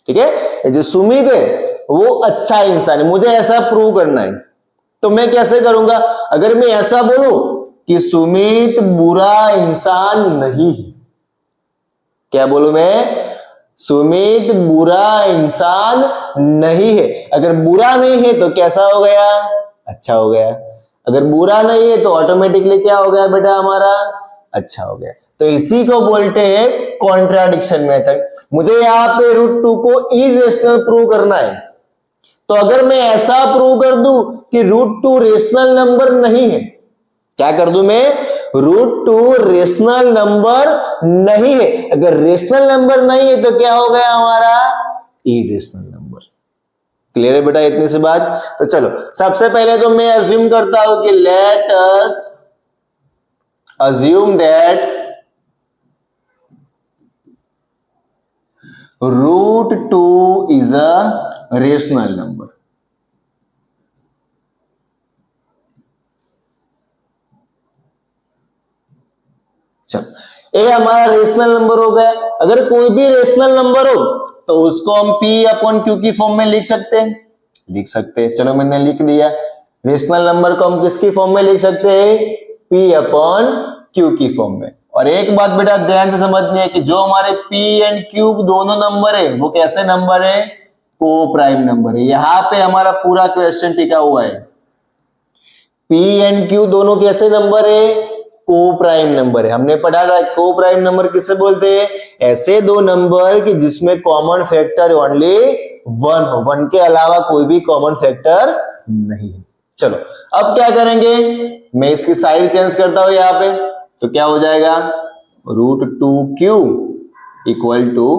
ठीक है, ये जो सुमित है वो अच्छा इंसान है, मुझे ऐसा प्रूव करना है। तो मैं कैसे करूंगा? अगर मैं ऐसा बोलूं कि सुमित बुरा इंसान नहीं है, क्या बोलूं मैं? सुमित बुरा इंसान नहीं है। अगर बुरा नहीं है तो कैसा हो गया? अच्छा हो गया। अगर बुरा नहीं है तो ऑटोमेटिकली क्या हो गया बेटा हमारा? अच्छा हो गया। तो इसी को बोलते हैं कॉन्ट्राडिक्शन मेथड। मुझे यहाँ पे √2 को इरेशनल प्रूव करना है। तो अगर मैं ऐसा प्रूव कर दूं कि √2 रेशनल नंबर नहीं है, क्या कर दूं मैं? √2 रेशनल नंबर नहीं है। अगर रेशनल नंबर नहीं है तो क्या हो गया हमारा? Irrational number. क्लियर है बेटा इतनी सी बात? तो चलो सबसे पहले तो मैं अज्यूम करता हूं कि let us assume that √2 is a rational number. चलो ये हमारा रेशनल नंबर हो गया। अगर कोई भी रेशनल नंबर हो तो उसको हम P/Q की फॉर्म में लिख सकते हैं, लिख सकते हैं। चलो मैंने लिख दिया। रेशनल नंबर को हम किसकी फॉर्म में लिख सकते हैं? P/Q की फॉर्म में। और एक बात बेटा ध्यान से समझनी है कि जो हमारे P एंड Q दोनों नंबर है वो कैसे नंबर है? को प्राइम नंबर है। यहां पे हमारा पूरा क्वेश्चन टिका हुआ है। P एंड Q दोनों कैसे नंबर है? को प्राइम नंबर है। हमने पढ़ा था को प्राइम नंबर किसे बोलते हैं? ऐसे दो नंबर कि जिसमें कॉमन फैक्टर ओनली 1 हो, 1 के अलावा कोई भी कॉमन फैक्टर नहीं है। चलो अब क्या करेंगे? मैं इसकी साइड चेंज करता हूं यहाँ पे, तो क्या हो जाएगा? √2Q इक्वल टू,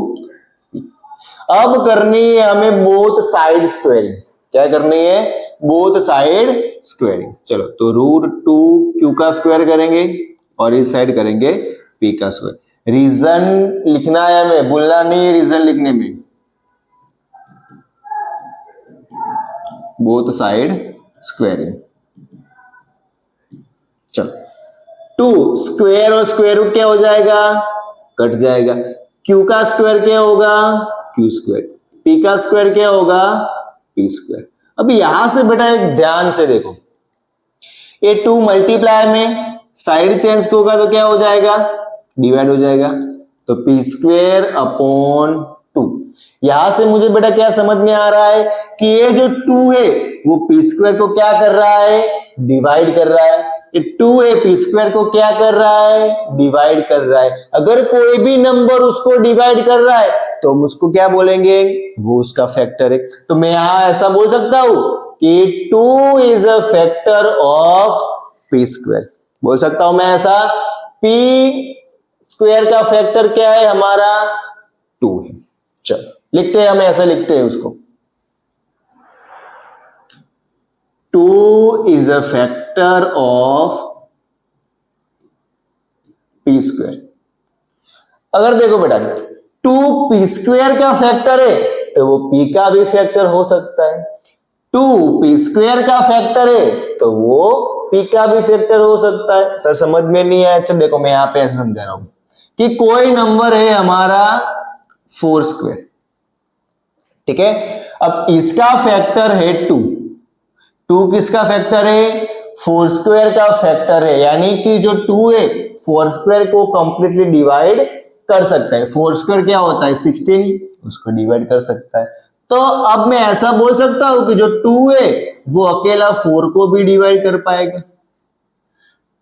अब करनी है हमें बोथ साइड स्क्वायरिंग। क्या करनी है? Both side squaring. चलो तो √2Q का स्क्वायर करेंगे और इस साइड करेंगे P का स्क्वायर। रीजन लिखना है हमें, भूलना नहीं है रीजन लिखने में। Both side squaring. चलो 2 स्क्वायर और स्क्वायर रूट क्या हो जाएगा? कट जाएगा। Q का स्क्वायर क्या होगा? Q square. P का स्क्वायर क्या होगा? P square. अब यहां से बेटा एक ध्यान से देखो, ये 2 मल्टीप्लाई में साइड चेंज होगा तो क्या हो जाएगा? डिवाइड हो जाएगा। तो P स्क्वायर अपॉन 2। यहां से मुझे बेटा क्या समझ में आ रहा है कि ये जो 2 है वो P स्क्वायर को क्या कर रहा है? डिवाइड कर रहा है। ये 2 है P स्क्वायर को क्या कर रहा है? डिवाइड कर रहा है। अगर कोई भी नंबर उसको डिवाइड कर रहा है तो हम उसको क्या बोलेंगे? वो उसका फैक्टर है। तो मैं यहां ऐसा बोल सकता हूं कि 2 is a factor of P square. बोल सकता हूं मैं ऐसा, P स्क्वायर का फैक्टर क्या है हमारा? 2 है। चलो लिखते हैं, हम ऐसा लिखते हैं उसको, 2 is a factor of P square. अगर देखो बेटा 2 P स्क्वायर का फैक्टर है तो वो P का भी फैक्टर हो सकता है। 2 P स्क्वायर का फैक्टर है तो वो P का भी फैक्टर हो सकता है। सर समझ में नहीं आया? चलो देखो मैं यहां पे ऐसे समझा रहा हूं कि कोई नंबर है हमारा 4 स्क्वायर, ठीक है। अब इसका फैक्टर है 2। 2 किसका फैक्टर है? 4 स्क्वायर का फैक्टर है। यानी कि जो 2 है 4 स्क्वायर को कंप्लीटली डिवाइड कर सकता है। 4 स्क्वायर क्या होता है? 16, उसको डिवाइड कर सकता है। तो अब मैं ऐसा बोल सकता हूं कि जो 2 है वो अकेला 4 को भी डिवाइड कर पाएगा।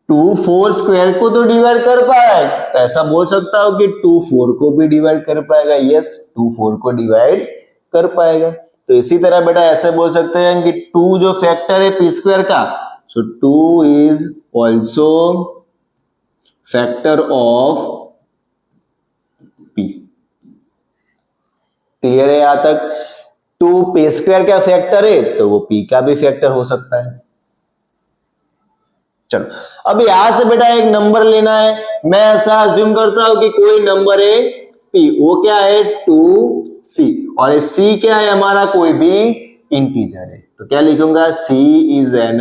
2 4 स्क्वायर को तो डिवाइड कर पाएगा, तो ऐसा बोल सकता हूं कि 2 4 को भी डिवाइड कर पाएगा। यस, 2 4 को डिवाइड कर पाएगा। तो इसी तरह बेटा ऐसे बोल सकते हैं कि 2 जो फैक्टर है P स्क्वायर का, सो 2 is also factor of P। Clear है यहां तक? 2 P स्क्वायर का फैक्टर है तो वो P का भी फैक्टर हो सकता है। चलो अब यहां से बेटा एक नंबर लेना है। मैं ऐसा अज्यूम करता हूं कि कोई नंबर है P, वो क्या है? 2C, और ये C क्या है हमारा? कोई भी इंटीजर है। तो क्या लिखूंगा? C is an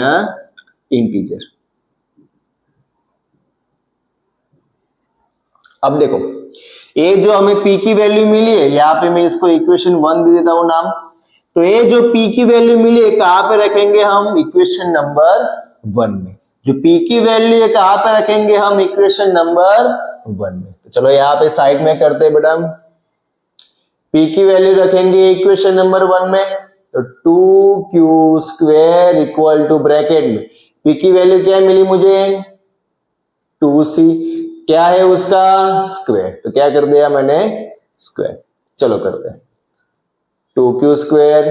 integer. अब देखो, ये जो हमें p की वैल्यू मिली है, यहाँ पे मैं इसको इक्वेशन 1 दे देता हूं नाम। तो ये जो p की वैल्यू मिली है कहां पे रखेंगे हम? इक्वेशन नंबर 1 में। जो p की वैल्यू है कहां पे रखेंगे हम? इक्वेशन नंबर 1 में। तो चलो यहाँ पे साइड में करते हैं बेटा, p की वैल्यू रखेंगे इक्वेशन नंबर 1 में। तो 2q square equal to bracket में p की वैल्यू क्या मिली मुझे? 2c। क्या है उसका? स्क्वायर। तो क्या कर दिया मैंने? स्क्वायर। चलो करते हैं। 2q स्क्वायर,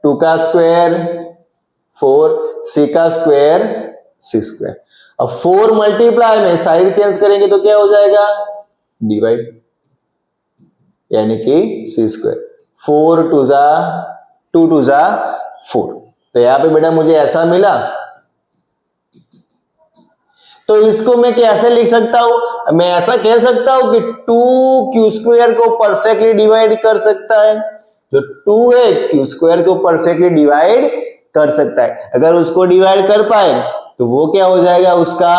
2 का स्क्वायर 4, c का स्क्वायर 6 स्क्वायर। अब 4 मल्टीप्लाई में साइड चेंज करेंगे तो क्या हो जाएगा? डिवाइड, यानी कि c स्क्वायर। 4 2 जा 2 2 जा 4। तो यहां पे बेटा मुझे ऐसा मिला। तो इसको मैं कैसे लिख सकता हूं? मैं ऐसा कह सकता हूं कि 2q स्क्वायर को परफेक्टली डिवाइड कर सकता है। जो 2 है q स्क्वायर को परफेक्टली डिवाइड कर सकता है। अगर उसको डिवाइड कर पाए तो वो क्या हो जाएगा? उसका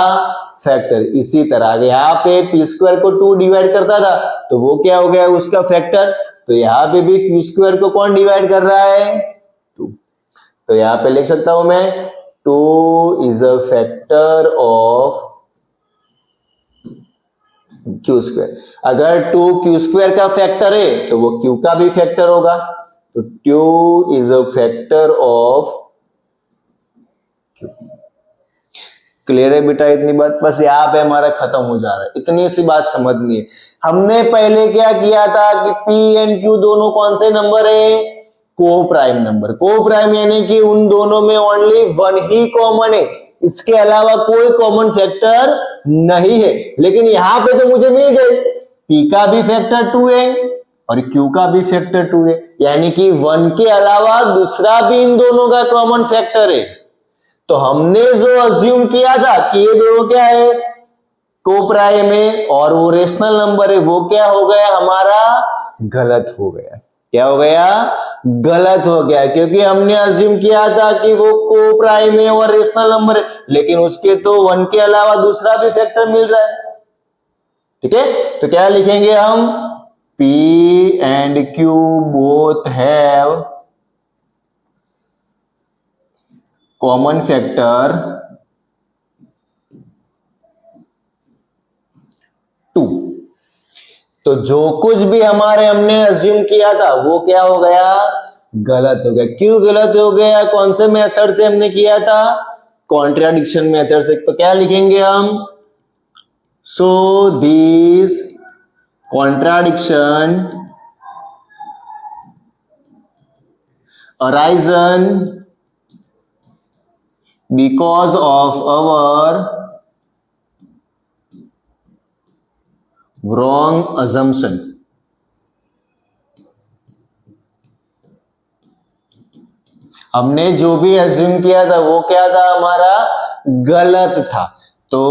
फैक्टर। इसी तरह यहाँ पे p स्क्वायर को 2 डिवाइड करता था तो वो क्या हो गया? उसका फैक्टर। तो यहाँ पे भी q स्क्वायर को कौन डिवाइड कर रहा है? 2। तो यहाँ पे लिख सकता हूं मैं 2 is a factor of q square. अगर 2 q स्क्वायर का फैक्टर है तो वो q का भी फैक्टर होगा। तो 2 is a factor of q। Clear है बेटा इतनी बात? बस यहाँ पे हमारा खत्म हो जा रहा है, इतनी सी बात समझनी है। हमने पहले क्या किया था कि p एंड q दोनों कौन से नंबर है? को प्राइम नंबर। को प्राइम यानी कि उन दोनों में ओनली 1 ही कॉमन है, इसके अलावा कोई कॉमन फैक्टर नहीं है। लेकिन यहां पे तो मुझे मिल गए, p का भी फैक्टर 2 है और q का भी फैक्टर 2 है, यानी कि 1 के अलावा दूसरा भी इन दोनों का कॉमन फैक्टर है। तो हमने जो अज्यूम किया था कि ये दोनों क्या है? को प्राइम है और वो रेशनल नंबर है, वो क्या हो गया हमारा? गलत हो गया। क्या हो गया? गलत हो गया, क्योंकि हमने अज्यूम किया था कि वो को प्राइम है और रेशनल नंबर है, लेकिन उसके तो 1 के अलावा दूसरा भी फैक्टर मिल रहा है। ठीक है, तो क्या लिखेंगे हम? p and q both have common factor 2। तो जो कुछ भी हमने अज्यूम किया था वो क्या हो गया? गलत हो गया। क्यों गलत हो गया? कौन से मेथड से हमने किया था? कॉन्ट्राडिक्शन मेथड से। तो क्या लिखेंगे हम? So this contradiction arisen because of our wrong assumption। हमने जो भी अज्यूम किया था वो क्या था? हमारा गलत था। तो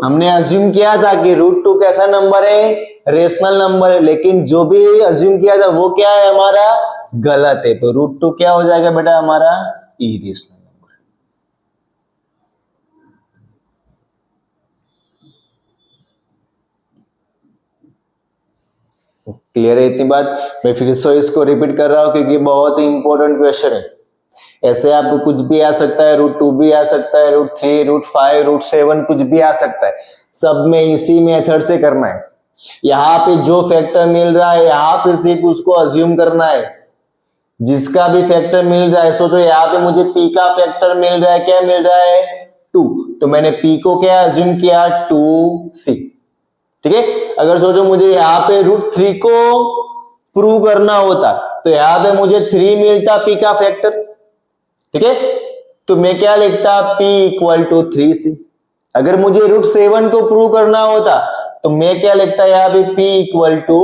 हमने अज्यूम किया था कि √2 कैसा नंबर है? रेशनल नंबर है, लेकिन जो भी अज्यूम किया था वो क्या है? हमारा गलत है। तो √2 क्या हो जाएगा बेटा? हमारा इरेशनल। क्लियर है इतनी बात? मैं फिर से इसको रिपीट कर रहा हूं क्योंकि बहुत ही इंपॉर्टेंट क्वेश्चन है। ऐसे आपको कुछ भी आ सकता है, √2 भी आ सकता है, √3, √5, √7 कुछ भी आ सकता है। सब में इसी मेथड से करना है। यहाँ पे जो फैक्टर मिल रहा है यहाँ पे सिर्फ उसको अज्यूम करना है। जिसका भी फैक्टर मिल रहा है, सोचो यहाँ पे मुझे p का फैक्टर मिल रहा है, क्या मिल रहा है? 2। तो मैंने p को क्या अज्यूम किया? 2c। ठीक है, अगर सोचो मुझे यहाँ पे √3 को प्रूव करना होता तो यहाँ पे मुझे 3 मिलता p का फैक्टर। ठीक है, तो मैं क्या लिखता? p equal to 3c। अगर मुझे √7 को प्रूव करना होता तो मैं क्या लिखता? यहाँ पे p इक्वल टू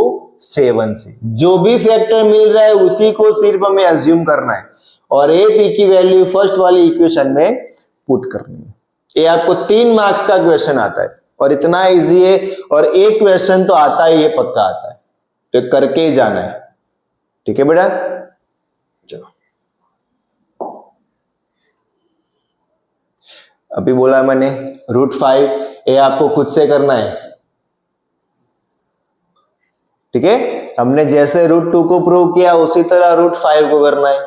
7c। जो भी फैक्टर मिल रहा है उसी को सिर्फ हमें अज्यूम करना है और a p की वैल्यू फर्स्ट वाली इक्वेशन में पुट करनी है। ये आपको 3 मार्क्स का क्वेश्चन आता है और इतना इजी है, और एक क्वेश्चन तो आता ही है, पक्का आता है, तो करके ही जाना है। ठीक है बेटा, चलो। अभी बोला मैंने √5, ये आपको खुद से करना है। ठीक है, हमने जैसे √2 को प्रूव किया उसी तरह √5 को करना है,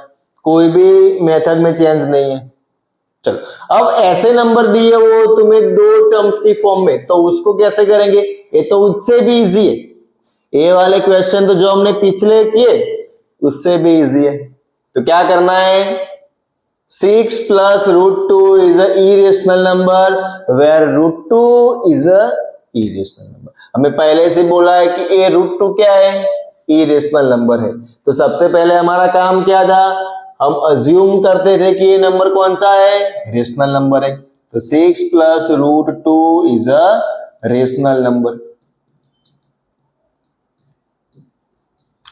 कोई भी मेथड में चेंज नहीं है। चलो अब ऐसे नंबर दिए वो तुम्हें दो टर्म्स की फॉर्म में, तो उसको कैसे करेंगे, ये तो उससे भी इजी है, ये वाले क्वेश्चन तो जो हमने पिछले किए उससे भी इजी है। तो क्या करना है, 6 plus √2 is a irrational number where √2 is a irrational number। हमें पहले से बोला है कि ये √2 क्या है, irrational नंबर है। तो सबसे पहले हमारा काम क्या था, हम अज्यूम करते थे कि ये नंबर कौन सा है, रेशनल नंबर है। तो 6 plus √2 is a rational number,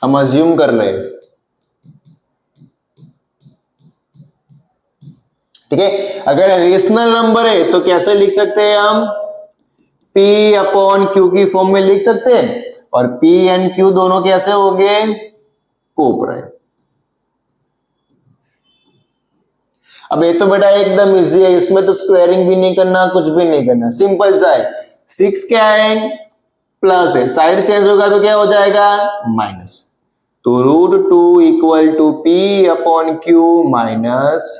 हम अज्यूम कर रहे हैं। ठीक है, अगर रेशनल नंबर है तो कैसे लिख सकते हैं हम, P अपॉन Q की फॉर्म में लिख सकते हैं, और P एंड Q दोनों कैसे हो गए, कोप्राइम। अब ये तो बेटा एकदम इजी है, इसमें तो स्क्वायरिंग भी नहीं करना, कुछ भी नहीं करना, सिंपल सा है। 6 क्या है, प्लस है, साइड चेंज होगा तो क्या हो जाएगा, माइनस। तो √2 equal to P upon Q minus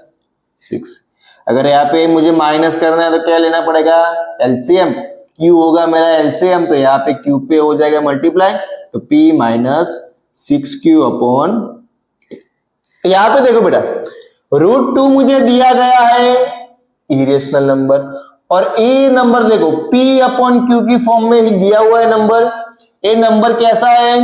6। अगर यहाँ पे मुझे माइनस करना है तो क्या लेना पड़ेगा, एलसीएम। Q होगा मेरा एलसीएम, तो यहाँ पे Q पे हो जाएगा मल्टीप्लाई, तो P माइनस 6Q अपॉन, यहाँ पे देखो बेटा √2 मुझे दिया गया है इरेशनल नंबर, और ये नंबर देखो P अपॉन Q की फॉर्म में ही दिया हुआ है नंबर। ये नंबर कैसा है,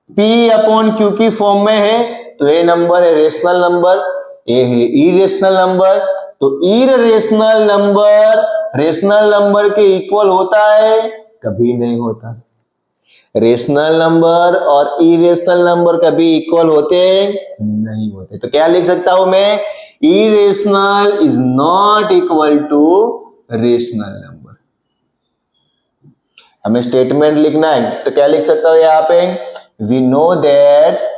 P अपॉन Q की फॉर्म में है, तो ये नंबर है रेशनल नंबर, ये है इरेशनल नंबर। तो इरेशनल नंबर रेशनल नंबर के इक्वल होता है, कभी नहीं होता। रेशनल नंबर और इरेशनल नंबर कभी इक्वल होते नहीं होते। तो क्या लिख सकता हूं मैं, irrational is not equal to rational number. हमें स्टेटमेंट लिखना है, तो क्या लिख सकता हूं यहां पे, we know that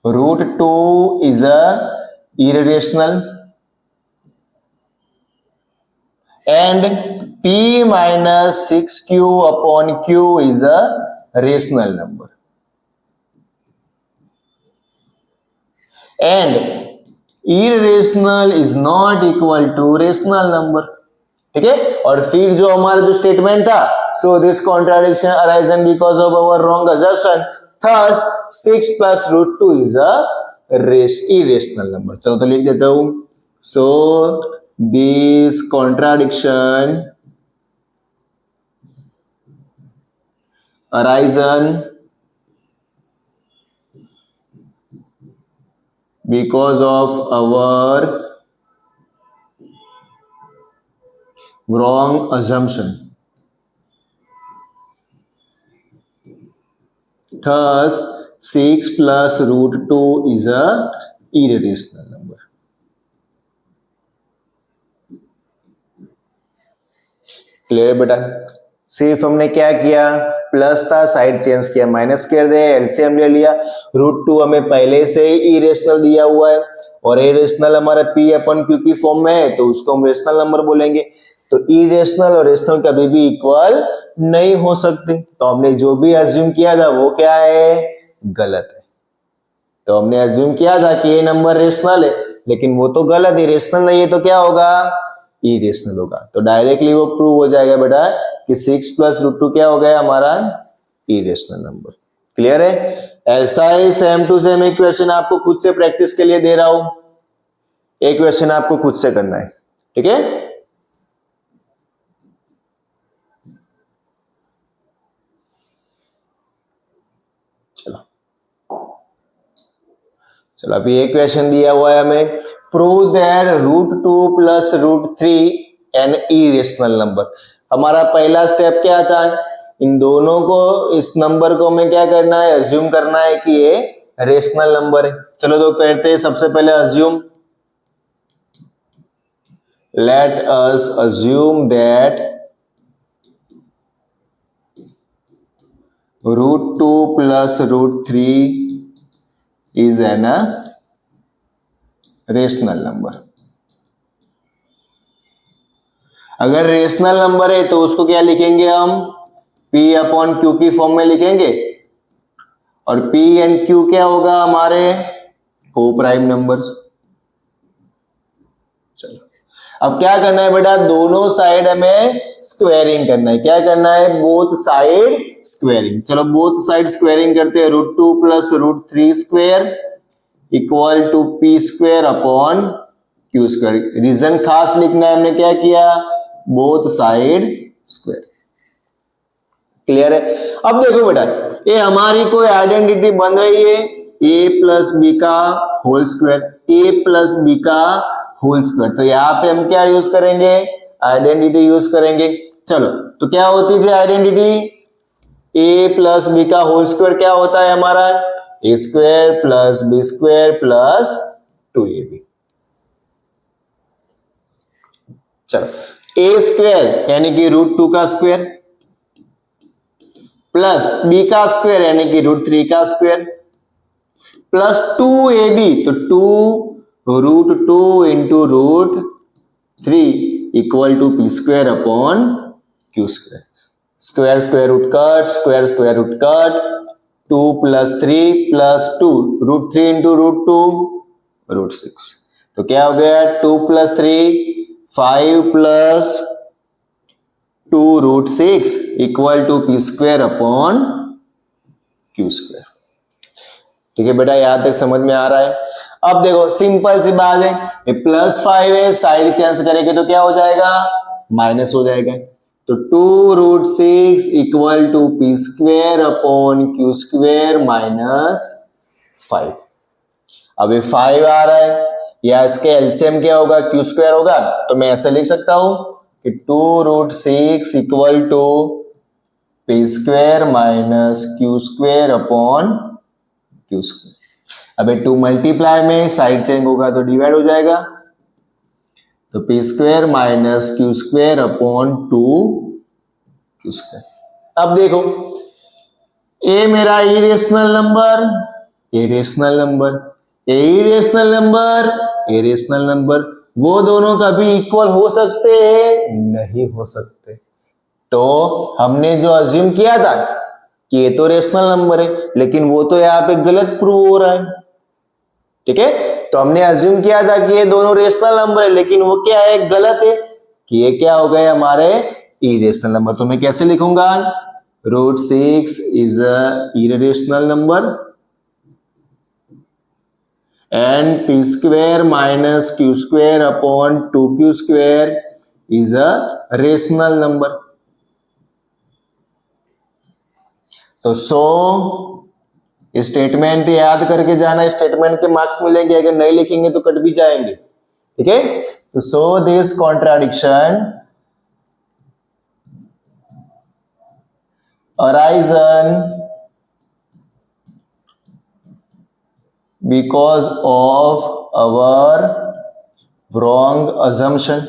√2 is a irrational and P minus 6Q upon Q is a rational number and irrational is not equal to rational number। ठीक है, और फिर जो हमारा जो स्टेटमेंट था, so this contradiction arisen because of our wrong assumption, thus 6 plus √2 is a irrational number। चलो तो लिख देता हूं, so this contradiction arisen because of our wrong assumption, thus 6 plus √2 is a irrational number। Clear बेटा, सिर्फ हमने क्या किया, प्लस था साइड चेंज किया, माइनस कर दे, एलसीएम ले लिया। √2 हमें पहले से ही इरेशनल दिया हुआ है, और इरेशनल हमारा P अपन Q की फॉर्म में है, तो उसको हम रेशनल नंबर बोलेंगे। तो इरेशनल और रेशनल कभी भी इक्वल नहीं हो सकते, तो हमने जो भी अज्यूम किया था वो क्या है, गलत है। तो हमने अज्यूम किया था कि ये नंबर रेशनल है, लेकिन वो तो गलत है, रेशनल नहीं है, तो क्या होगा, इरेशनल होगा। तो डायरेक्टली वो प्रूव हो जाएगा बेटा कि 6 plus √2 क्या हो गया हमारा, इरेशनल नंबर। क्लियर है, ऐसा ही सेम टू सेम एक क्वेश्चन आपको खुद से प्रैक्टिस के लिए दे रहा हूं, एक क्वेश्चन आपको खुद से करना है। ठीक है, चलो अभी एक क्वेश्चन दिया हुआ है हमें, prove that √2 plus √3 an irrational number. हमारा पहला स्टेप क्या था, इन दोनों को, इस नंबर को हमें क्या करना है, अज्यूम करना है कि ये रेशनल नंबर है। चलो तो कहते हैं सबसे पहले assume, let us assume that √2 plus √3 is an rational number. अगर रेशनल नंबर है तो उसको क्या लिखेंगे हम, P अपॉन Q की फॉर्म में लिखेंगे, और P एंड Q क्या होगा हमारे को प्राइम नंबर्स। चलो अब क्या करना है बेटा, दोनों साइड हमें स्क्वायरिंग करना है। क्या करना है, बोथ साइड स्क्वायरिंग। चलो बोथ साइड स्क्वायरिंग करते हैं। √2 plus √3 square equal to P square upon Q square. Reason खास लिखना है, हमने क्या किया, बोथ साइड स्क्वायर। क्लियर है। अब देखो बेटा, ये हमारी कोई आइडेंटिटी बन रही है, a प्लस बी का whole square, a plus B का होल स्क्वायर। तो यहाँ पे हम क्या यूज करेंगे, आइडेंटिटी यूज करेंगे। चलो तो क्या होती थी आइडेंटिटी, a प्लस बी का होल स्क्वायर क्या होता है हमारा, a square plus B square plus 2ab। चलो a स्क्वायर यानी कि √2 का स्क्वायर प्लस b का स्क्वायर यानी कि √3 का स्क्वायर प्लस 2ab, तो 2 √2 into √3 equal to P square upon Q square. Square square root cut, square square root cut, 2 plus 3 plus 2, √3 into √2 √6। तो क्या हो गया, 2 plus 3 5 plus 2 √6 equal to P square upon Q square. ठीक है बेटा, यहां तक समझ में आ रहा है। अब देखो सिंपल सी बात है, ये +5 है, साइड चेंज करेंगे तो क्या हो जाएगा, माइनस हो जाएगा। तो 2 √6 equal to P square upon Q square minus 5। अब ये 5 आ रहा है, या इसके एलसीएम क्या होगा, Q स्क्वायर होगा। तो मैं ऐसे लिख सकता हूं कि 2 √6 equal to P square minus Q square upon Q square. अब 2 मल्टीप्लाई में साइड चेंज होगा तो डिवाइड हो जाएगा, तो P square minus Q square upon 2Q square. अब देखो, ए मेरा irrational number, a rational number, A irrational number, a rational number, वो दोनों कभी इक्वल हो सकते हैं, नहीं हो सकते। तो हमने जो अज्यूम किया था कि ये तो रेशनल नंबर है, लेकिन वो तो यहाँ पे गलत प्रूव हो रहा है। ठीक है, तो हमने अज्यूम किया था कि ये दोनों रेशनल नंबर है, लेकिन वो क्या है, गलत है, कि ये क्या हो गए हमारे इरेशनल नंबर। तो मैं कैसे लिखूंगा, √6 is a irrational number and P square minus Q square upon 2Q square is a rational number. तो स्टेटमेंट याद करके जाना, स्टेटमेंट के मार्क्स मिलेंगे, अगर नहीं लिखेंगे तो कट भी जाएंगे। ठीक है, तो so this contradiction arisen because of our wrong assumption।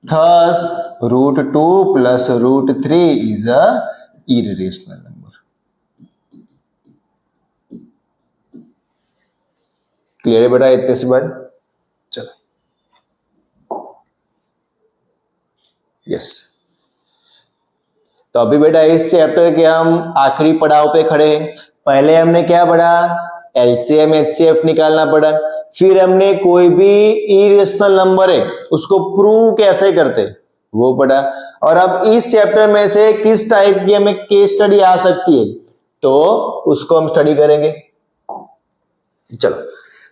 Thus, √2 plus √3 is a irrational number। Clear है बेटा इतने से बात, चलो यस। तो अभी बेटा इस चैप्टर के हम आखिरी पड़ाव पे खड़े हैं। पहले हमने क्या पढ़ा, एलसीएम एचसीएफ निकालना पड़ा, फिर हमने कोई भी इरेशनल नंबर है उसको प्रूव कैसे करते वो पढ़ा, और अब इस चैप्टर में से किस टाइप की हमें केस स्टडी आ सकती है तो उसको हम स्टडी करेंगे। चलो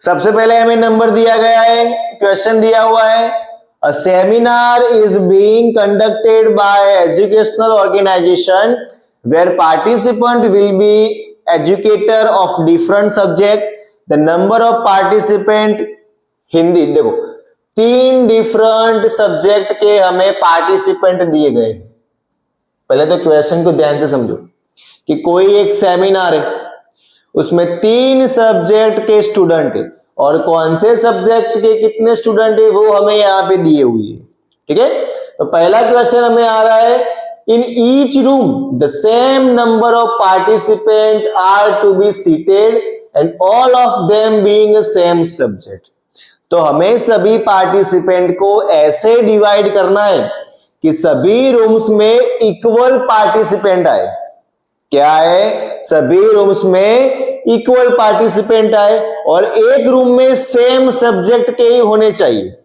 सबसे पहले हमें नंबर दिया गया है, क्वेश्चन दिया हुआ है, a seminar is being conducted by educational organization where participant will be educator of different subject, the number of participant Hindi. देखो 3 डिफरेंट सब्जेक्ट के हमें पार्टिसिपेंट दिए गए हैं। पहले तो क्वेश्चन को ध्यान से समझो कि कोई एक सेमिनार है, उसमें 3 सब्जेक्ट के स्टूडेंट है, और कौन से सब्जेक्ट के कितने स्टूडेंट है वो हमें यहाँ पे दिए हुए है। ठीक है, तो पहला क्वेश्चन हमें आ रहा है, in each room the same number of participant are to be seated and all of them being same subject. तो हमें सभी पार्टिसिपेंट को ऐसे डिवाइड करना है कि सभी रूम्स में इक्वल पार्टिसिपेंट आए। क्या है? सभी रूम्स में इक्वल पार्टिसिपेंट आए और एक रूम में सेम सब्जेक्ट के ही होने चाहिए।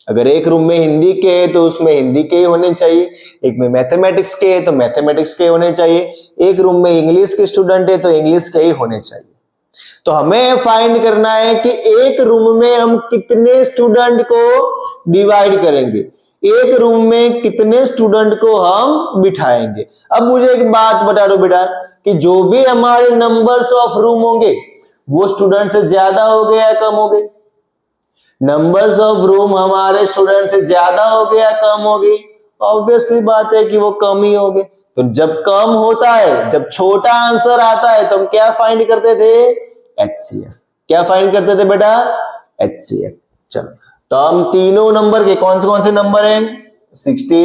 अगर एक रूम में हिंदी के है तो उसमें हिंदी के ही होने चाहिए, एक में मैथमेटिक्स के है तो मैथमेटिक्स के होने चाहिए, एक रूम में इंग्लिश के स्टूडेंट है तो इंग्लिश के ही होने चाहिए। तो हमें फाइंड करना है कि एक रूम में हम कितने स्टूडेंट को डिवाइड करेंगे, एक रूम में कितने स्टूडेंट को हम बिठाएंगे। अब मुझे एक बात बता दो बेटा कि जो भी हमारे नंबर्स ऑफ रूम होंगे वो स्टूडेंट से ज्यादा हो गए या कम हो गए? नंबर्स ऑफ रूम हमारे स्टूडेंट से ज्यादा हो गया कम हो गई? ऑब्वियसली बात है कि वो कम ही हो गए। तो जब कम होता है, जब छोटा आंसर आता है तो हम क्या फाइंड करते थे? HCF। क्या फाइंड करते थे बेटा? HCF। चलो तो हम तीनों नंबर के कौन से नंबर हैं? 60,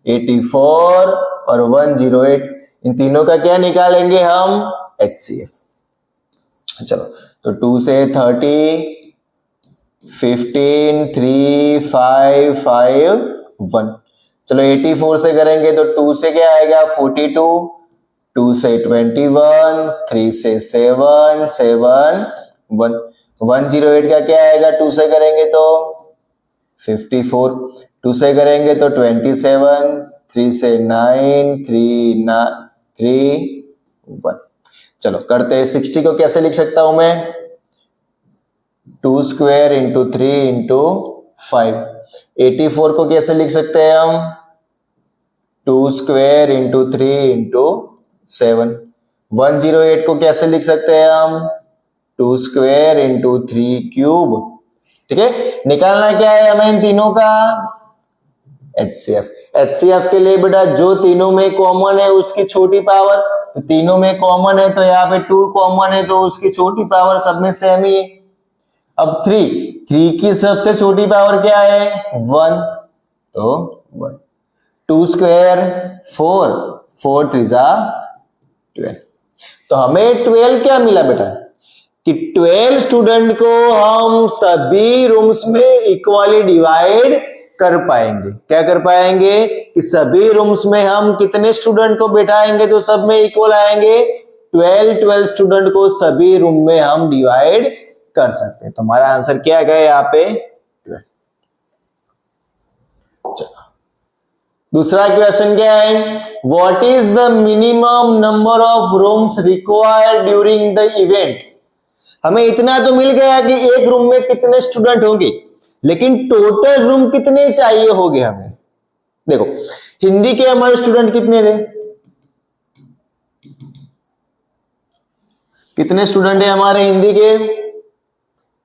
84 और 108, इन तीनों का क्या निकालेंगे हम? HCF। चलो तो 2 से 30, 15, 3, 5, 5, 1। चलो 84 से करेंगे तो 2 से क्या आएगा? 42, 2 से 21, 3 से 7, 7, 1। 108 का क्या आएगा? 2 से करेंगे तो 54, 2 से करेंगे तो 27, 3 से 9, 3, 1। चलो करते हैं। 60 को कैसे लिख सकता हूं मैं? 2 स्क्वायर इंटू 3 इंटू 5। 84 को कैसे लिख सकते हैं हम? 2 स्क्वायर इंटू 3 इंटू 7। 108 को कैसे लिख सकते हैं हम? 2 स्क्वायर इंटू 3 क्यूब। ठीक है, निकालना क्या है हमें इन तीनों का? HCF। HCF के लिए बेटा जो तीनों में कॉमन है उसकी छोटी पावर, तो तीनों में कॉमन है तो यहाँ पे 2 कॉमन है तो उसकी छोटी पावर सब में सेम ही है। अब 3 की सबसे छोटी पावर क्या है? 1, तो 1। 2 स्क्वायर 4, 4 3 12। तो हमें 12 क्या मिला बेटा? कि 12 स्टूडेंट को हम सभी रूम्स में इक्वली डिवाइड कर पाएंगे। क्या कर पाएंगे? कि सभी रूम्स में हम कितने स्टूडेंट को बैठाएंगे तो सब में इक्वल आएंगे? 12 स्टूडेंट को सभी रूम में हम डिवाइड कर सकते हैं। तो हमारा आंसर क्या गया यहाँ पे? 12। चलो दूसरा क्वेश्चन क्या है? What is the minimum number of rooms required during the event? हमें इतना तो मिल गया कि एक रूम में कितने स्टूडेंट होंगे, लेकिन टोटल रूम कितने चाहिए होंगे हमें? देखो हिंदी के हमारे स्टूडेंट कितने थे? कितने स्टूडेंट है हमारे हिंदी के?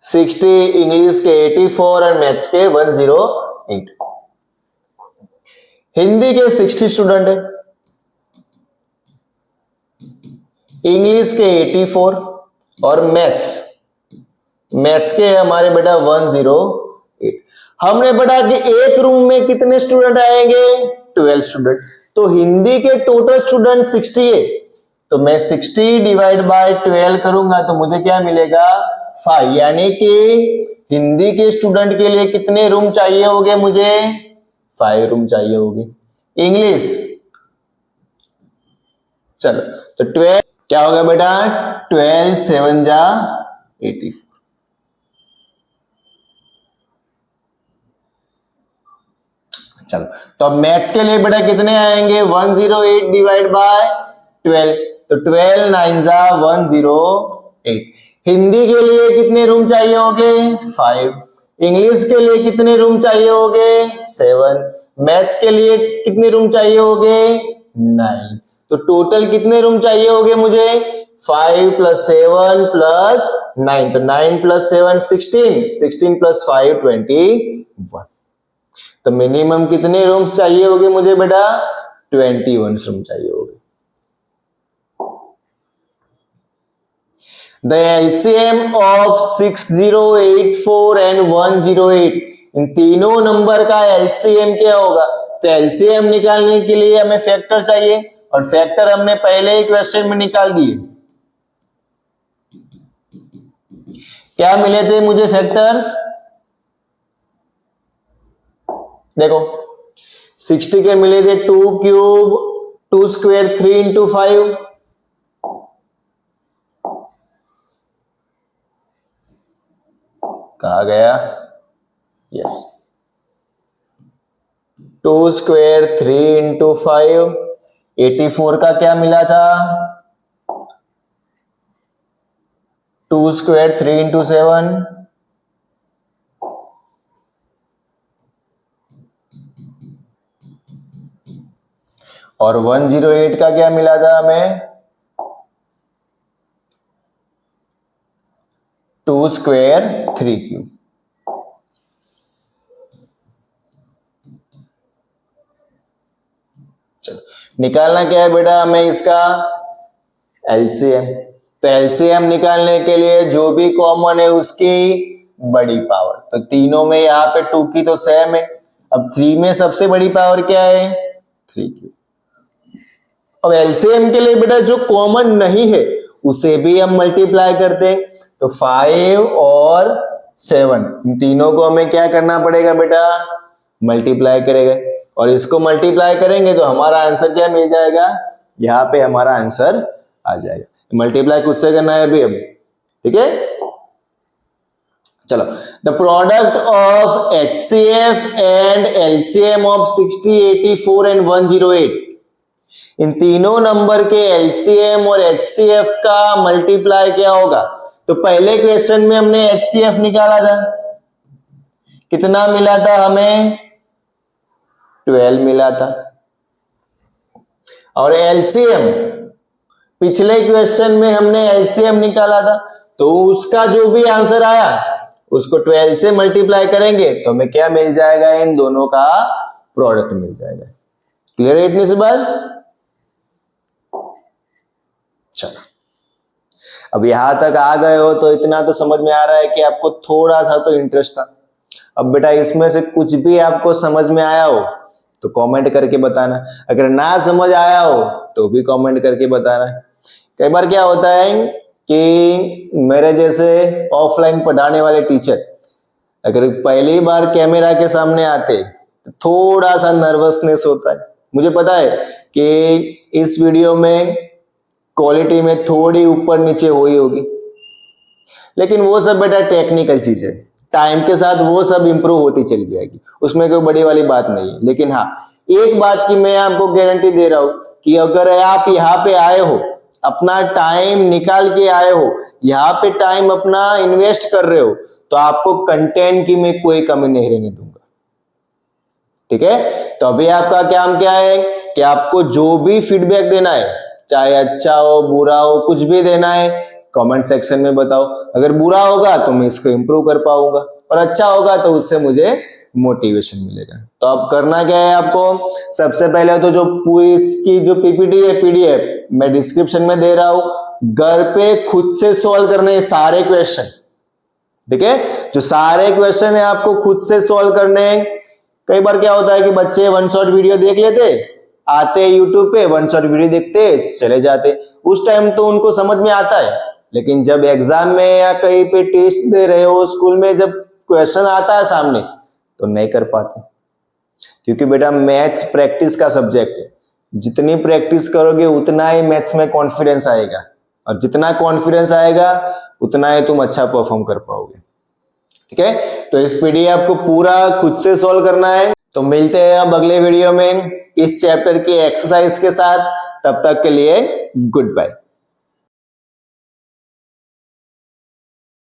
60, इंग्लिश के 84 और मैथ्स के 108। हिंदी के 60 स्टूडेंट है, इंग्लिश के 84 और मैथ्स के हमारे बेटा 108। हमने पढ़ा कि एक रूम में कितने स्टूडेंट आएंगे? 12 स्टूडेंट। तो हिंदी के टोटल स्टूडेंट 60 है, तो मैं 60 डिवाइड बाय 12 करूंगा तो मुझे क्या मिलेगा? 5। यानी कि हिंदी के स्टूडेंट के लिए कितने रूम चाहिए होंगे मुझे? 5 रूम चाहिए होंगे। इंग्लिश, चलो तो 12 क्या होगा बेटा? 12 7 जा 84। चलो तो अब मैथ्स के लिए बेटा कितने आएंगे? 108 डिवाइड बाय 12, तो 12 9 जा 108। हिंदी के लिए कितने रूम चाहिए होंगे? 5। इंग्लिश के लिए कितने रूम चाहिए होंगे? 7। मैथ्स के लिए कितने रूम चाहिए होंगे? 9। तो टोटल कितने रूम चाहिए होंगे मुझे? 5 + 7 + 9, तो 9 + 7 16, 16 + 5 21। तो मिनिमम कितने रूम्स चाहिए होंगे मुझे बेटा? 21 रूम चाहिए होंगे। The LCM of 6084 and 108, इन तीनों नंबर का LCM क्या होगा? तो LCM निकालने के लिए हमें फैक्टर चाहिए और फैक्टर हमने पहले ही क्वेश्चन में निकाल दिए। क्या मिले थे मुझे फैक्टर्स? देखो 60 के मिले थे 2 क्यूब 2 स्क्वायर 3 इंटू 5, कहा गया? यस, 2 स्क्वायर 3 इंटू 5, 84 का क्या मिला था? 2 स्क्वायर 3 इंटू 7, और 108 का क्या मिला था हमें? 2 स्क्वायर 3 क्यूब। चलो निकालना क्या है बेटा हमें इसका? एलसीएम। तो एलसीएम निकालने के लिए जो भी कॉमन है उसकी बड़ी पावर, तो तीनों में यहाँ पे 2 की तो सेम है। अब 3 में सबसे बड़ी पावर क्या है? 3 क्यूब। अब एलसीएम के लिए बेटा जो कॉमन नहीं है उसे भी हम मल्टीप्लाई करते हैं, तो 5 और 7 इन तीनों को हमें क्या करना पड़ेगा बेटा? मल्टीप्लाई करेगा, और इसको मल्टीप्लाई करेंगे तो हमारा आंसर क्या मिल जाएगा? यहाँ पे हमारा आंसर आ जाएगा। मल्टीप्लाई खुद से करना है अभी, अब ठीक है। चलो, the product of HCF and LCM of 60, 84 and 108, इन तीनों नंबर के LCM और HCF का मल्टीप्लाई क्या होगा? तो पहले क्वेश्चन में हमने HCF निकाला था, कितना मिला था हमें? 12 मिला था। और LCM पिछले क्वेश्चन में हमने LCM निकाला था, तो उसका जो भी आंसर आया उसको 12 से मल्टीप्लाई करेंगे तो हमें क्या मिल जाएगा? इन दोनों का प्रोडक्ट मिल जाएगा। क्लियर है इतनी सी बात? चलो, अब यहां तक आ गए हो तो इतना तो समझ में आ रहा है कि आपको थोड़ा सा तो इंटरेस्ट था। अब बेटा इसमें से कुछ भी आपको समझ में आया हो तो कमेंट करके बताना, अगर ना समझ आया हो तो भी कमेंट करके बताना। कई बार क्या होता है कि मेरे जैसे ऑफलाइन पढ़ाने वाले टीचर अगर पहली बार कैमरा के सामने आते तो थोड़ा सा नर्वसनेस होता है। मुझे पता है कि इस वीडियो में क्वालिटी में थोड़ी ऊपर नीचे हुई होगी, लेकिन वो सब बेटा टेक्निकल चीज है, टाइम के साथ वो सब इंप्रूव होती चली जाएगी, उसमें कोई बड़ी वाली बात नहीं है। लेकिन हाँ, एक बात की मैं आपको गारंटी दे रहा हूं कि अगर आप यहाँ पे आए हो, अपना टाइम निकाल के आए हो, यहाँ पे टाइम अपना इन्वेस्ट कर रहे हो, तो आपको कंटेंट की मैं कोई कमी नहीं रहने दूंगा। ठीक है, तो अभी आपका काम क्या है कि आपको जो भी फीडबैक देना है, चाहे अच्छा हो बुरा हो, कुछ भी देना है कमेंट सेक्शन में बताओ। अगर बुरा होगा तो मैं इसको इंप्रूव कर पाऊंगा, और अच्छा होगा तो उससे मुझे मोटिवेशन मिलेगा। तो अब करना क्या है आपको? सबसे पहले तो जो पूरी इसकी जो पीपीटी है, पीडीएफ मैं डिस्क्रिप्शन में दे रहा हूं, घर पे खुद से सॉल्व करने सारे क्वेश्चन। ठीक है, जो सारे क्वेश्चन है आपको खुद से सॉल्व करने हैं। कई बार क्या होता है कि बच्चे वन शॉट वीडियो देख लेते, आते यूट्यूब पे वन शॉट वीडियो देखते चले जाते, उस टाइम तो उनको समझ में आता है, लेकिन जब एग्जाम में या कहीं पे टेस्ट दे रहे हो, स्कूल में जब क्वेश्चन आता है सामने तो नहीं कर पाते। क्योंकि बेटा मैथ्स प्रैक्टिस का सब्जेक्ट है, जितनी प्रैक्टिस करोगे उतना ही मैथ्स में कॉन्फिडेंस आएगा, और जितना कॉन्फिडेंस आएगा उतना ही तुम अच्छा परफॉर्म कर पाओगे। ठीक है, तो इस पीडीएफ को पूरा खुद से सॉल्व करना है। तो मिलते हैं अब अगले वीडियो में इस चैप्टर की एक्सरसाइज के साथ, तब तक के लिए गुड बाय।